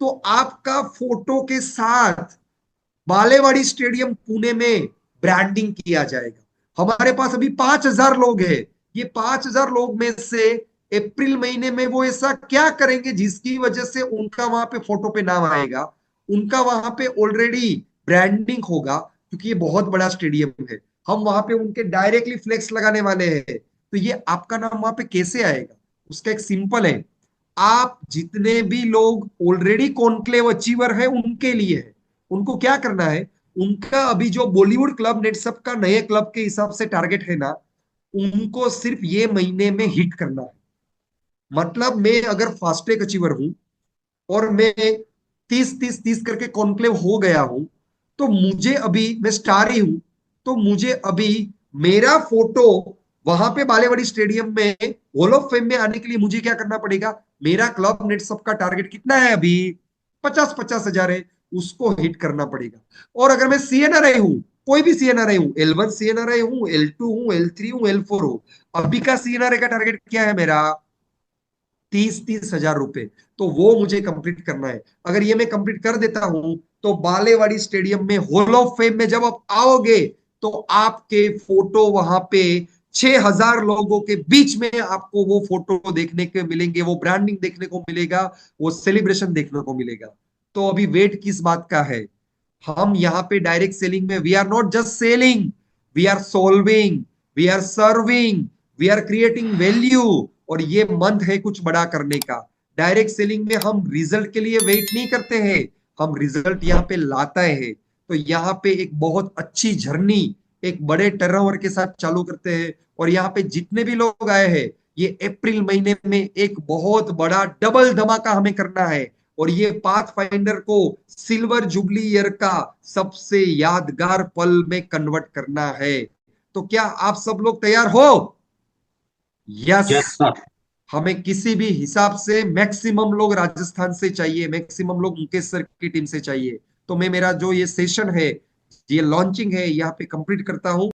तो आपका फोटो के साथ बालेवाड़ी स्टेडियम पुणे में ब्रांडिंग किया जाएगा। हमारे पास अभी 5,000 लोग हैं, ये 5,000 लोग में से अप्रैल महीने में वो ऐसा क्या करेंगे जिसकी वजह से उनका वहां पे फोटो पे नाम आएगा, उनका वहां पे ऑलरेडी ब्रांडिंग होगा, क्योंकि ये बहुत बड़ा स्टेडियम है। हम वहां पे उनके डायरेक्टली फ्लेक्स लगाने वाले हैं, तो ये आपका नाम वहां पे कैसे आएगा? उसका एक सिंपल है, आप जितने भी लोग ऑलरेडी कॉन्क्लेव अचीवर है उनके लिए है। उनको क्या करना है, उनका अभी जो बॉलीवुड क्लब नेटसप का नए क्लब के हिसाब से टारगेट है ना, उनको सिर्फ ये महीने में हिट करना है। मतलब मैं अगर फास्टैग अचीवर हूं और मैं 30-30-30 करके कॉन्क्लेव हो गया हूं, तो मुझे अभी, मैं स्टार ही हूं, तो मुझे अभी मेरा फोटो वहां पे बालेवाड़ी स्टेडियम में हॉल ऑफ फेम में आने के लिए मुझे क्या करना पड़ेगा, मेरा क्लब नेट सब का टारगेट कितना है अभी, 50-50 हजार है, उसको हिट करना पड़ेगा। और अगर मैं सीएनआरआई हूं, कोई भी सीएनआरआई हूं, L1 सीएनआरआई हूं, L2 हूं, L3 हूं, L4 हूं, अभी का सीएनआरआई का टारगेट क्या है मेरा, 30-30 हजार रुपए, तो वो मुझे कंप्लीट करना है। अगर ये मैं कंप्लीट कर देता हूं, तो बालेवाड़ी स्टेडियम में हॉल ऑफ फेम में जब आप आओगे, तो आपके फोटो वहां पे 6,000 लोगों के बीच में आपको वो फोटो देखने के मिलेंगे, वो ब्रांडिंग देखने को मिलेगा, वो सेलिब्रेशन देखने को मिलेगा। तो अभी वेट किस बात का है, हम यहाँ पे डायरेक्ट सेलिंग में we are not just selling, we are solving, we are serving, we are creating value. और ये मंथ है कुछ बड़ा करने का। डायरेक्ट सेलिंग में हम रिजल्ट के लिए वेट नहीं करते हैं, हम रिजल्ट यहाँ पे लाता है। तो यहाँ पे एक बहुत अच्छी जर्नी एक बड़े टर्नओवर के साथ चालू करते हैं। और यहाँ पे जितने भी लोग आए हैं, ये अप्रैल महीने में एक बहुत बड़ा डबल धमाका हमें करना है। और ये पाथ फाइंडर को सिल्वर जुबली ईयर का सबसे यादगार पल में कन्वर्ट करना है। तो क्या आप सब लोग तैयार हो? यस। Yes sir. हमें किसी भी हिसाब से मैक्सिमम लोग राजस्थान से चाहिए, मैक्सिमम लोग मुकेश सर की टीम से चाहिए। तो मैं मेरा जो ये सेशन है, ये लॉन्चिंग है, यहाँ पे कंप्लीट करता हूं।